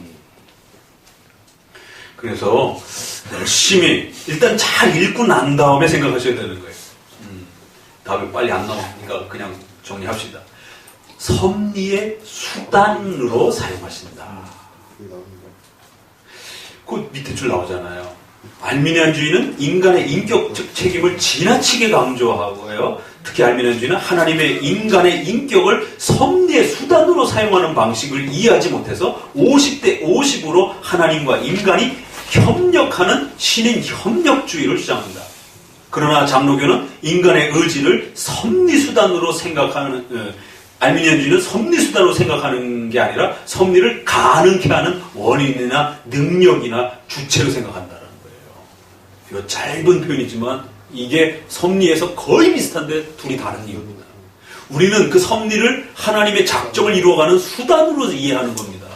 Speaker 1: 그래서 열심히 일단 잘 읽고 난 다음에 생각하셔야 되는 거예요. 답이 빨리 안 나오니까 그냥 정리합시다. 섭리의 수단으로 사용하신다.
Speaker 3: 그게 나옵니다.
Speaker 1: 그 밑에 줄 나오잖아요. 알미니안주의는 인간의 인격적 책임을 지나치게 강조하고요. 특히 알미니안주의는 하나님의 인간의 인격을 섭리의 수단으로 사용하는 방식을 이해하지 못해서 50대 50으로 하나님과 인간이 협력하는 신인 협력주의를 주장한다. 그러나 장로교는 인간의 의지를 섭리수단으로 생각하는, 알미니안주의는 섭리수단으로 생각하는 게 아니라 섭리를 가능케 하는 원인이나 능력이나 주체로 생각한다는 거예요. 이 짧은 표현이지만 이게 섭리에서 거의 비슷한데 둘이 다른 이유입니다. 우리는 그 섭리를 하나님의 작정을 이루어가는 수단으로 이해하는 겁니다.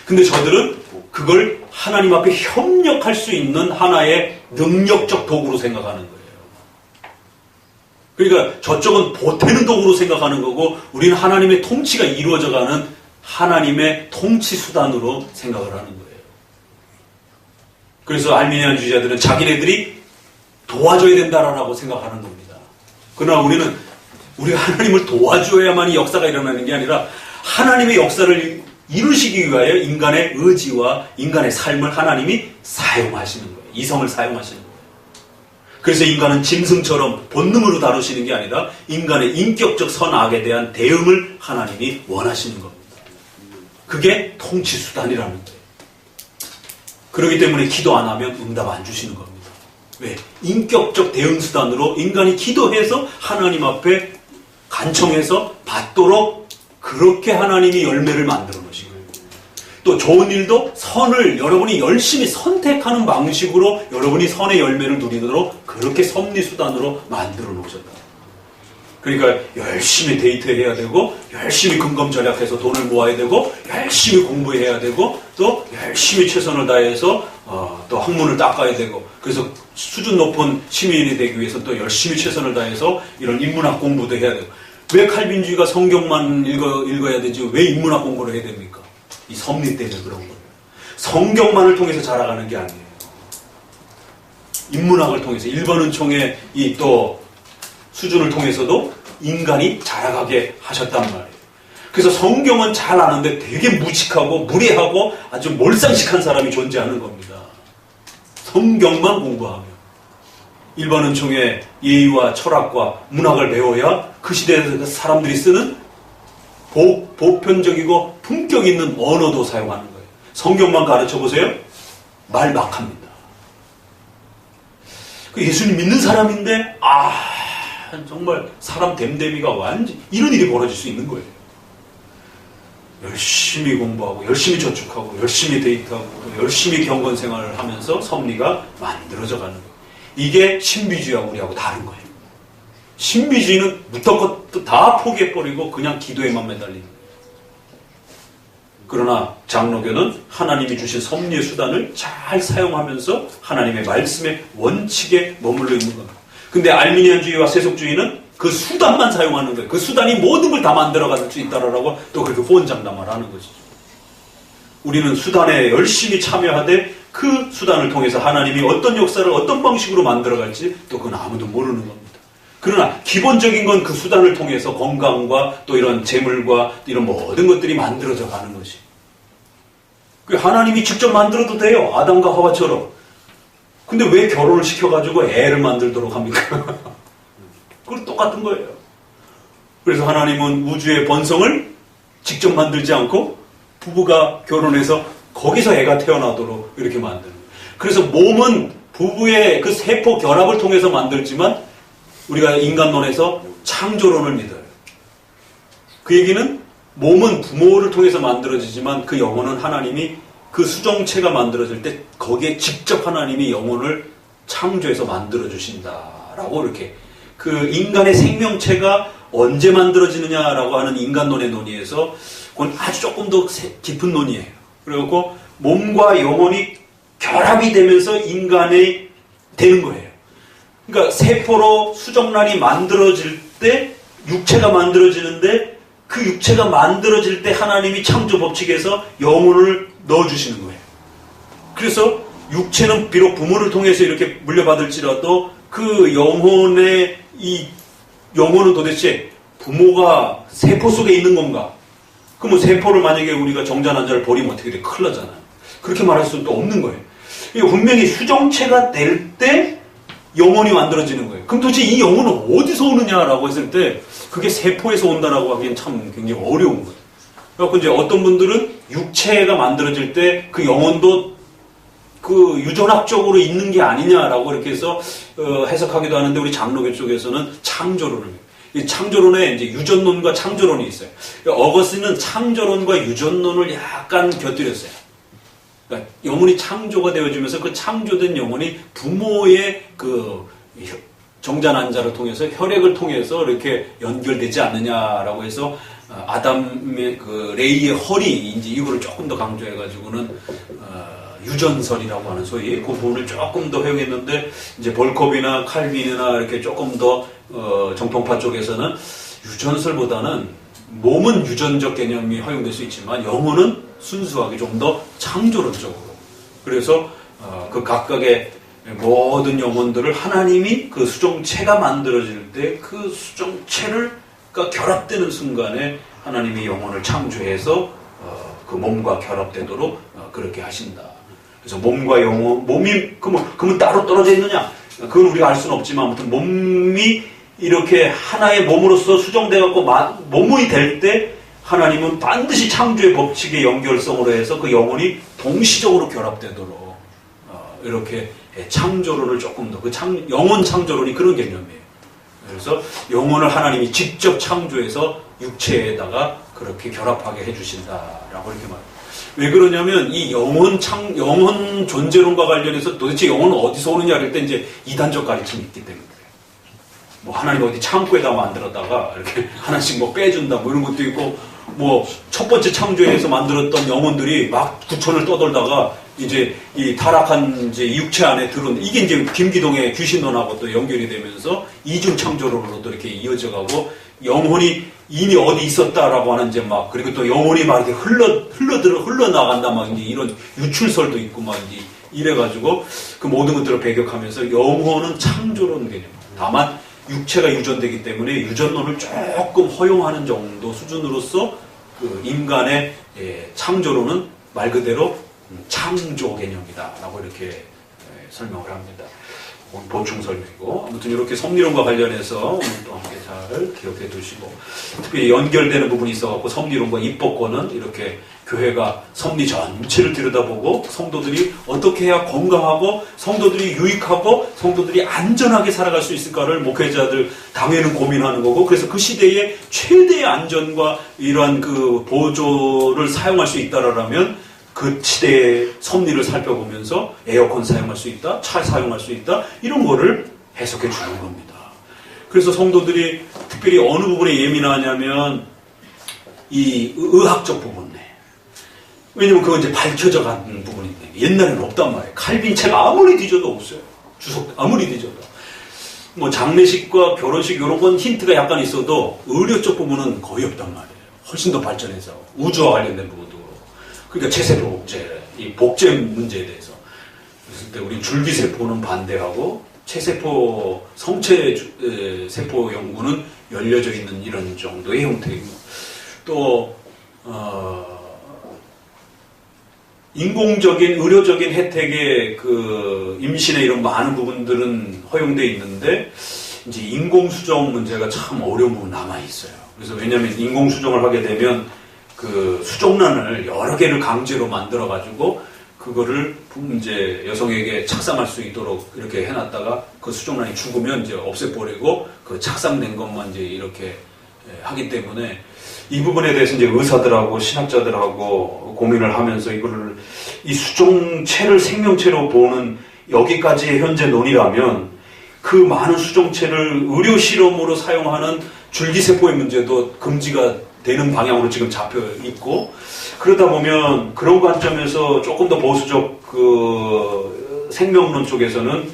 Speaker 1: 근데 저들은 그걸 하나님 앞에 협력할 수 있는 하나의 능력적 도구로 생각하는 거예요. 그러니까 저쪽은 보태는 도구로 생각하는 거고 우리는 하나님의 통치가 이루어져가는 하나님의 통치 수단으로 생각을 하는 거예요. 그래서 알미니안주의자들은 자기네들이 도와줘야 된다라고 생각하는 겁니다. 그러나 우리는 우리가 하나님을 도와줘야만이 역사가 일어나는 게 아니라 하나님의 역사를 이루시기 위하여 인간의 의지와 인간의 삶을 하나님이 사용하시는 거예요. 이성을 사용하시는 거예요. 그래서 인간은 짐승처럼 본능으로 다루시는 게 아니라 인간의 인격적 선악에 대한 대응을 하나님이 원하시는 겁니다. 그게 통치 수단이라는 거예요. 그렇기 때문에 기도 안 하면 응답 안 주시는 겁니다. 왜? 인격적 대응 수단으로 인간이 기도해서 하나님 앞에 간청해서 받도록 그렇게 하나님이 열매를 만들어 놓으신 거예요. 또 좋은 일도 선을 여러분이 열심히 선택하는 방식으로 여러분이 선의 열매를 누리도록 그렇게 섭리수단으로 만들어 놓으셨다. 그러니까 열심히 데이트해야 되고 열심히 금검 전략해서 돈을 모아야 되고 열심히 공부해야 되고 또 열심히 최선을 다해서 또 학문을 닦아야 되고 그래서 수준 높은 시민이 되기 위해서 또 열심히 최선을 다해서 이런 인문학 공부도 해야 되고 왜 칼빈주의가 성경만 읽어야 되지 왜 인문학 공부를 해야 됩니까? 이 섭리 때문에 그런 거예요. 성경만을 통해서 자라가는 게 아니에요. 인문학을 통해서 일본은총의 이 또 수준을 통해서도 인간이 자라가게 하셨단 말이에요. 그래서 성경은 잘 아는데 되게 무식하고 무례하고 아주 몰상식한 사람이 존재하는 겁니다. 성경만 공부하면 일본은총의 예의와 철학과 문학을 배워야 그 시대에 사람들이 쓰는 보편적이고 품격 있는 언어도 사용하는 거예요. 성경만 가르쳐 보세요. 말 막합니다. 그 예수님 믿는 사람인데 정말 사람 됨됨이가 완전 이런 일이 벌어질 수 있는 거예요. 열심히 공부하고 열심히 저축하고 열심히 데이트하고 열심히 경건 생활을 하면서 섭리가 만들어져 가는 거예요. 이게 신비주의하고 우리하고 다른 거예요. 신비주의는 무턱 다 포기해버리고 그냥 기도에만 매달리는 거예요. 그러나 장로교는 하나님이 주신 섭리의 수단을 잘 사용하면서 하나님의 말씀의 원칙에 머물러 있는 겁니다. 근데 알미니안주의와 세속주의는 그 수단만 사용하는 거예요. 그 수단이 모든 걸 다 만들어갈 수 있다라고 또 그렇게 호언장담을 하는 것이죠. 우리는 수단에 열심히 참여하되 그 수단을 통해서 하나님이 어떤 역사를 어떤 방식으로 만들어갈지 또 그건 아무도 모르는 겁니다. 그러나 기본적인 건 그 수단을 통해서 건강과 또 이런 재물과 이런 모든 것들이 만들어져 가는 것이. 하나님이 직접 만들어도 돼요. 아담과 하와처럼. 근데 왜 결혼을 시켜가지고 애를 만들도록 합니까? 그건 똑같은 거예요. 그래서 하나님은 우주의 번성을 직접 만들지 않고 부부가 결혼해서 거기서 애가 태어나도록 이렇게 만드는 거예요. 그래서 몸은 부부의 그 세포 결합을 통해서 만들지만 우리가 인간론에서 창조론을 믿어요. 그 얘기는 몸은 부모를 통해서 만들어지지만 그 영혼은 하나님이 그 수정체가 만들어질 때 거기에 직접 하나님이 영혼을 창조해서 만들어주신다라고 이렇게 그 인간의 생명체가 언제 만들어지느냐라고 하는 인간론의 논의에서 그건 아주 조금 더 깊은 논의예요. 그리고 몸과 영혼이 결합이 되면서 인간이 되는 거예요. 그러니까 세포로 수정란이 만들어질 때 육체가 만들어지는데 그 육체가 만들어질 때 하나님이 창조 법칙에서 영혼을 넣어주시는 거예요. 그래서 육체는 비록 부모를 통해서 이렇게 물려받을지라도 그 영혼의 이 영혼은 도대체 부모가 세포 속에 있는 건가? 그러면 세포를 만약에 우리가 정자난자를 버리면 어떻게 돼? 큰일 나잖아요. 그렇게 말할 수는 또 없는 거예요. 분명히 수정체가 될 때 영혼이 만들어지는 거예요. 그럼 도대체 이 영혼은 어디서 오느냐라고 했을 때 그게 세포에서 온다라고 하기엔 참 굉장히 어려운 거예요. 그래서 이제 어떤 분들은 육체가 만들어질 때 그 영혼도 그 유전학적으로 있는 게 아니냐라고 이렇게 해서 해석하기도 하는데 우리 장로교 쪽에서는 창조론을 이 창조론에 이제 유전론과 창조론이 있어요. 어거스틴은 창조론과 유전론을 약간 곁들였어요. 그러니까 영혼이 창조가 되어지면서 그 창조된 영혼이 부모의 그 정자난자를 통해서 혈액을 통해서 이렇게 연결되지 않느냐라고 해서 아담의 그 레이의 허리 이제 이거를 조금 더 강조해가지고는 유전설이라고 하는 소위 그 부분을 조금 더 허용했는데 이제 벌컵이나 칼빈이나 이렇게 조금 더 정통파 쪽에서는 유전설보다는 몸은 유전적 개념이 허용될 수 있지만 영혼은 순수하게 좀 더 창조론적으로 그래서 그 각각의 모든 영혼들을 하나님이 그 수정체가 만들어질 때 그 수정체가 결합되는 순간에 하나님이 영혼을 창조해서 그 몸과 결합되도록 그렇게 하신다. 그래서 몸과 영혼, 그러면 따로 떨어져 있느냐? 그건 우리가 알 수는 없지만 아무튼 몸이 이렇게 하나의 몸으로서 수정돼갖고 몸이 될 때 하나님은 반드시 창조의 법칙의 연결성으로 해서 그 영혼이 동시적으로 결합되도록 이렇게 창조론을 조금 더, 영혼 창조론이 그런 개념이에요. 그래서 영혼을 하나님이 직접 창조해서 육체에다가 그렇게 결합하게 해주신다라고 이렇게 말해요. 왜 그러냐면 이 영혼 존재론과 관련해서 도대체 영혼은 어디서 오느냐 할 때 이제 이단적 가르침이 있기 때문에 그래요. 뭐 하나님 어디 창고에다 만들었다가 이렇게 하나씩 뭐 빼준다 뭐 이런 것도 있고 뭐 첫 번째 창조에서 만들었던 영혼들이 막 구천을 떠돌다가 이제 이 타락한 이제 육체 안에 들어온 이게 이제 김기동의 귀신론하고 또 연결이 되면서 이중 창조론으로도 이렇게 이어져가고 영혼이 이미 어디 있었다라고 하는 이제 막 그리고 또 영혼이 막 이렇게 흘러나간다 막 이제 이런 유출설도 있고 막 이제 이래가지고 그 모든 것들을 배격하면서 영혼은 창조론 개념. 다만 육체가 유전되기 때문에 유전론을 조금 허용하는 정도 수준으로서 그 인간의 창조론은 말 그대로 창조 개념이다라고 이렇게 설명을 합니다. 보충 설명이고 아무튼 이렇게 섭리론과 관련해서 오늘 또 함께 잘 기억해 두시고 특별히 연결되는 부분이 있어갖고 섭리론과 입법권은 이렇게 교회가 섭리 전체를 들여다보고 성도들이 어떻게 해야 건강하고 성도들이 유익하고 성도들이 안전하게 살아갈 수 있을까를 목회자들 당회는 고민하는 거고 그래서 그 시대에 최대의 안전과 이러한 그 보조를 사용할 수 있다라면 그 시대의 섭리를 살펴보면서 에어컨 사용할 수 있다, 차 사용할 수 있다 이런 거를 해석해 주는 겁니다. 그래서 성도들이 특별히 어느 부분에 예민하냐면 이 의학적 부분에 왜냐면 그건 이제 밝혀져 가는 부분인데 옛날에는 없단 말이에요. 칼빈 책 아무리 뒤져도 없어요. 주석 아무리 뒤져도 뭐 장례식과 결혼식 이런 건 힌트가 약간 있어도 의료 쪽 부분은 거의 없단 말이에요. 훨씬 더 발전해서 우주와 관련된 부분도 그러니까 체세포 복제, 이 복제 문제에 대해서 그랬을 때 우리 줄기세포는 반대하고 체세포, 성체세포 연구는 열려져 있는 이런 정도의 형태이고 또 인공적인 의료적인 혜택의 그 임신의 이런 많은 부분들은 허용되어 있는데 이제 인공수정 문제가 참 어려운 부분 남아 있어요. 그래서 왜냐하면 인공수정을 하게 되면 그 수정란을 여러 개를 강제로 만들어 가지고 그거를 이제 여성에게 착상할 수 있도록 이렇게 해놨다가 그 수정란이 죽으면 이제 없애버리고 그 착상된 것만 이제 이렇게 하기 때문에 이 부분에 대해서 이제 의사들하고 신학자들하고 고민을 하면서 이거를 이 수정체를 생명체로 보는 여기까지의 현재 논의라면 그 많은 수정체를 의료 실험으로 사용하는 줄기세포의 문제도 금지가 되는 방향으로 지금 잡혀 있고 그러다 보면 그런 관점에서 조금 더 보수적 그 생명론 쪽에서는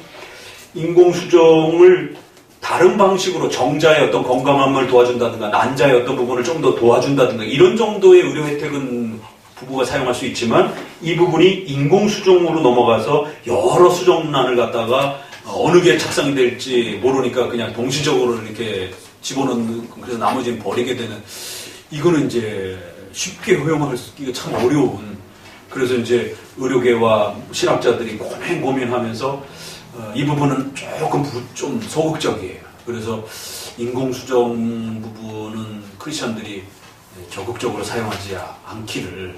Speaker 1: 인공수정을 다른 방식으로 정자의 어떤 건강함을 도와준다든가 난자의 어떤 부분을 좀 더 도와준다든가 이런 정도의 의료 혜택은 부부가 사용할 수 있지만 이 부분이 인공수정으로 넘어가서 여러 수정란을 갖다가 어느 게 착상이 될지 모르니까 그냥 동시적으로 이렇게 집어넣는, 그래서 나머지는 버리게 되는, 이거는 이제 쉽게 허용하기가 참 어려운, 그래서 이제 의료계와 신학자들이 고민하면서 이 부분은 조금 좀 소극적이에요. 그래서 인공수정 부분은 크리스천들이 적극적으로 사용하지 않기를,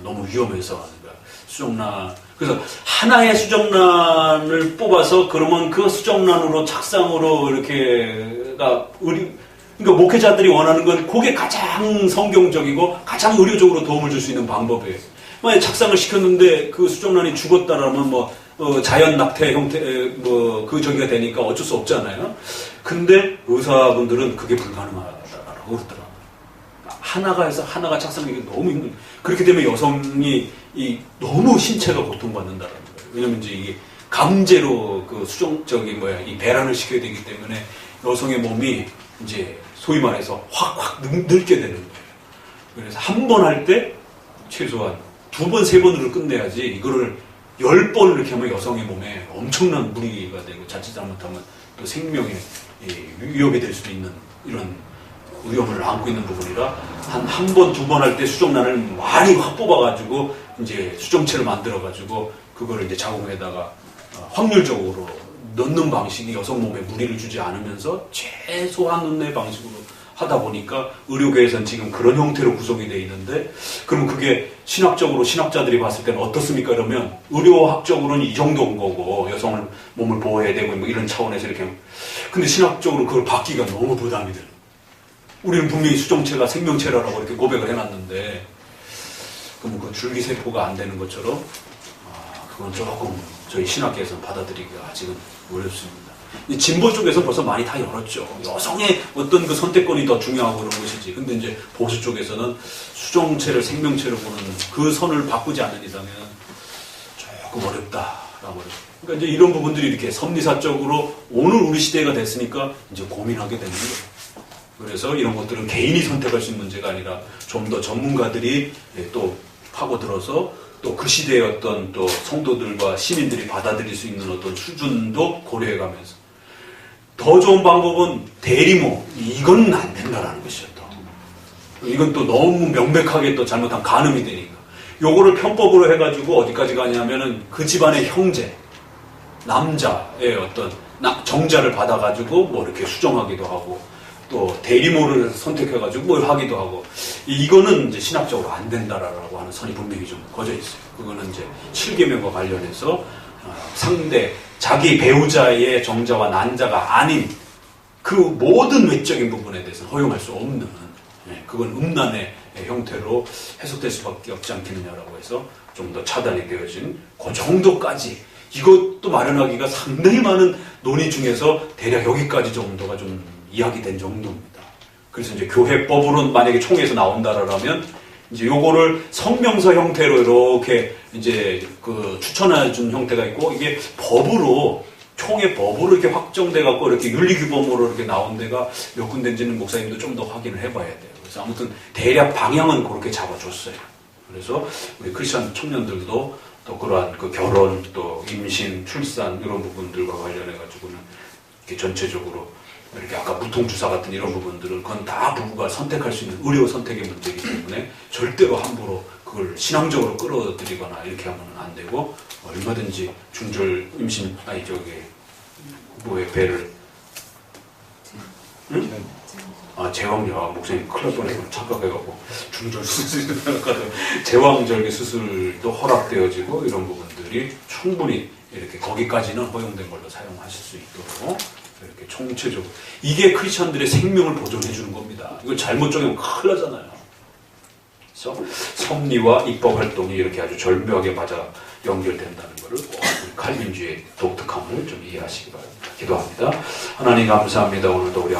Speaker 1: 너무 위험해서, 그러니까 수정란, 그래서 하나의 수정란을 뽑아서 그러면 그 수정란으로 착상으로 이렇게가 그러니까 목회자들이 원하는 건 그게 가장 성경적이고 가장 의료적으로 도움을 줄 수 있는 방법이에요. 만약에 착상을 시켰는데 그 수정란이 죽었다라면 자연 낙태 형태 그 저기가 되니까 어쩔 수 없잖아요. 근데 의사분들은 그게 불가능하다라고 그러더라고요. 하나가 해서 하나가 착상되기 너무 힘든. 그렇게 되면 여성이 너무 신체가 고통받는다라는 거예요. 왜냐면 이제 이게 강제로 그 이 배란을 시켜야 되기 때문에 여성의 몸이 이제 소위 말해서 확 늙게 되는 거예요. 그래서 한 번 할 때 최소한 2번, 3번으로 끝내야지 이거를 10번을 이렇게 하면 여성의 몸에 엄청난 무리가 되고 자칫 잘못하면 또 생명에 위협이 될 수도 있는 이런 위험을 안고 있는 부분이라 한 번, 2번 할 때 수정란을 많이 확 뽑아가지고 이제 수정체를 만들어가지고 그거를 이제 자궁에다가 확률적으로 넣는 방식이 여성 몸에 무리를 주지 않으면서 최소한 넣는 방식으로 하다 보니까 의료계에서는 지금 그런 형태로 구성이 되어 있는데, 그러면 그게 신학적으로 신학자들이 봤을 때는 어떻습니까? 그러면 의료학적으로는 이 정도인 거고 여성을 몸을 보호해야 되고 뭐 이런 차원에서 이렇게, 근데 신학적으로 그걸 받기가 너무 부담이 돼요. 우리는 분명히 수정체가 생명체라고 이렇게 고백을 해놨는데, 그럼 그 줄기세포가 안 되는 것처럼, 그건 조금 저희 신학계에서는 받아들이기가 아직은 어렵습니다. 진보 쪽에서는 벌써 많이 다 열었죠. 여성의 어떤 그 선택권이 더 중요하고 그런 것이지. 근데 이제 보수 쪽에서는 수정체를 생명체로 보는 그 선을 바꾸지 않는 이상은 조금 어렵다라고. 그러니까 이제 이런 부분들이 이렇게 섭리사적으로 오늘 우리 시대가 됐으니까 이제 고민하게 되는 거예요. 그래서 이런 것들은 개인이 선택할 수 있는 문제가 아니라 좀 더 전문가들이 또 파고들어서 또 그 시대의 어떤 또 성도들과 시민들이 받아들일 수 있는 어떤 수준도 고려해가면서, 더 좋은 방법은 대리모, 이건 안 된다라는 것이죠. 또 이건 또 너무 명백하게 또 잘못한 간음이 되니까 요거를 편법으로 해가지고 어디까지 가냐면은 그 집안의 형제, 남자의 어떤 정자를 받아가지고 뭐 이렇게 수정하기도 하고, 또 대리모를 선택해가지고 뭘 하기도 하고, 이거는 이제 신학적으로 안 된다라고 하는 선이 분명히 좀 거져 있어요. 그거는 이제 7계명과 관련해서 상대, 자기 배우자의 정자와 난자가 아닌 그 모든 외적인 부분에 대해서 허용할 수 없는, 그건 음란의 형태로 해석될 수밖에 없지 않겠느냐라고 해서 좀 더 차단이 되어진 그 정도까지, 이것도 마련하기가 상당히 많은 논의 중에서 대략 여기까지 정도가 좀 이야기된 정도입니다. 그래서 이제 교회법으로 만약에 총회에서 나온다라면 이제 요거를 성명서 형태로 이렇게 이제 그 추천해준 형태가 있고, 이게 법으로 총회 법으로 이렇게 확정돼 갖고 이렇게 윤리규범으로 이렇게 나온 데가 몇 군데인지는 목사님도 좀 더 확인을 해봐야 돼요. 그래서 아무튼 대략 방향은 그렇게 잡아줬어요. 그래서 우리 크리스천 청년들도 또 그러한 그 결혼, 또 임신, 출산 이런 부분들과 관련해 가지고는 이렇게 전체적으로 이렇게 아까 무통주사 같은 이런 부분들은 그건 다 부부가 선택할 수 있는 의료 선택의 문제이기 때문에 절대로 함부로 그걸 신앙적으로 끌어들이거나 이렇게 하면 안 되고, 얼마든지 중절 임신 뭐의 배를 제왕절, 목사님 큰일 날 뻔해서 착각해갖고 중절 수술 제왕절개 수술도 허락되어지고 이런 부분들이 충분히 이렇게 거기까지는 허용된 걸로 사용하실 수 있도록 이렇게 총체적으로, 이게 크리스천들의 생명을 보존해 주는 겁니다. 이걸 잘못 정하면 큰일 나잖아요. 그래서 섭리와 입법 활동이 이렇게 아주 절묘하게 맞아 연결된다는 것을 꼭 우리 칼빈주의 독특함을 좀 이해하시기 바랍니다. 기도합니다. 하나님 감사합니다. 오늘도 우리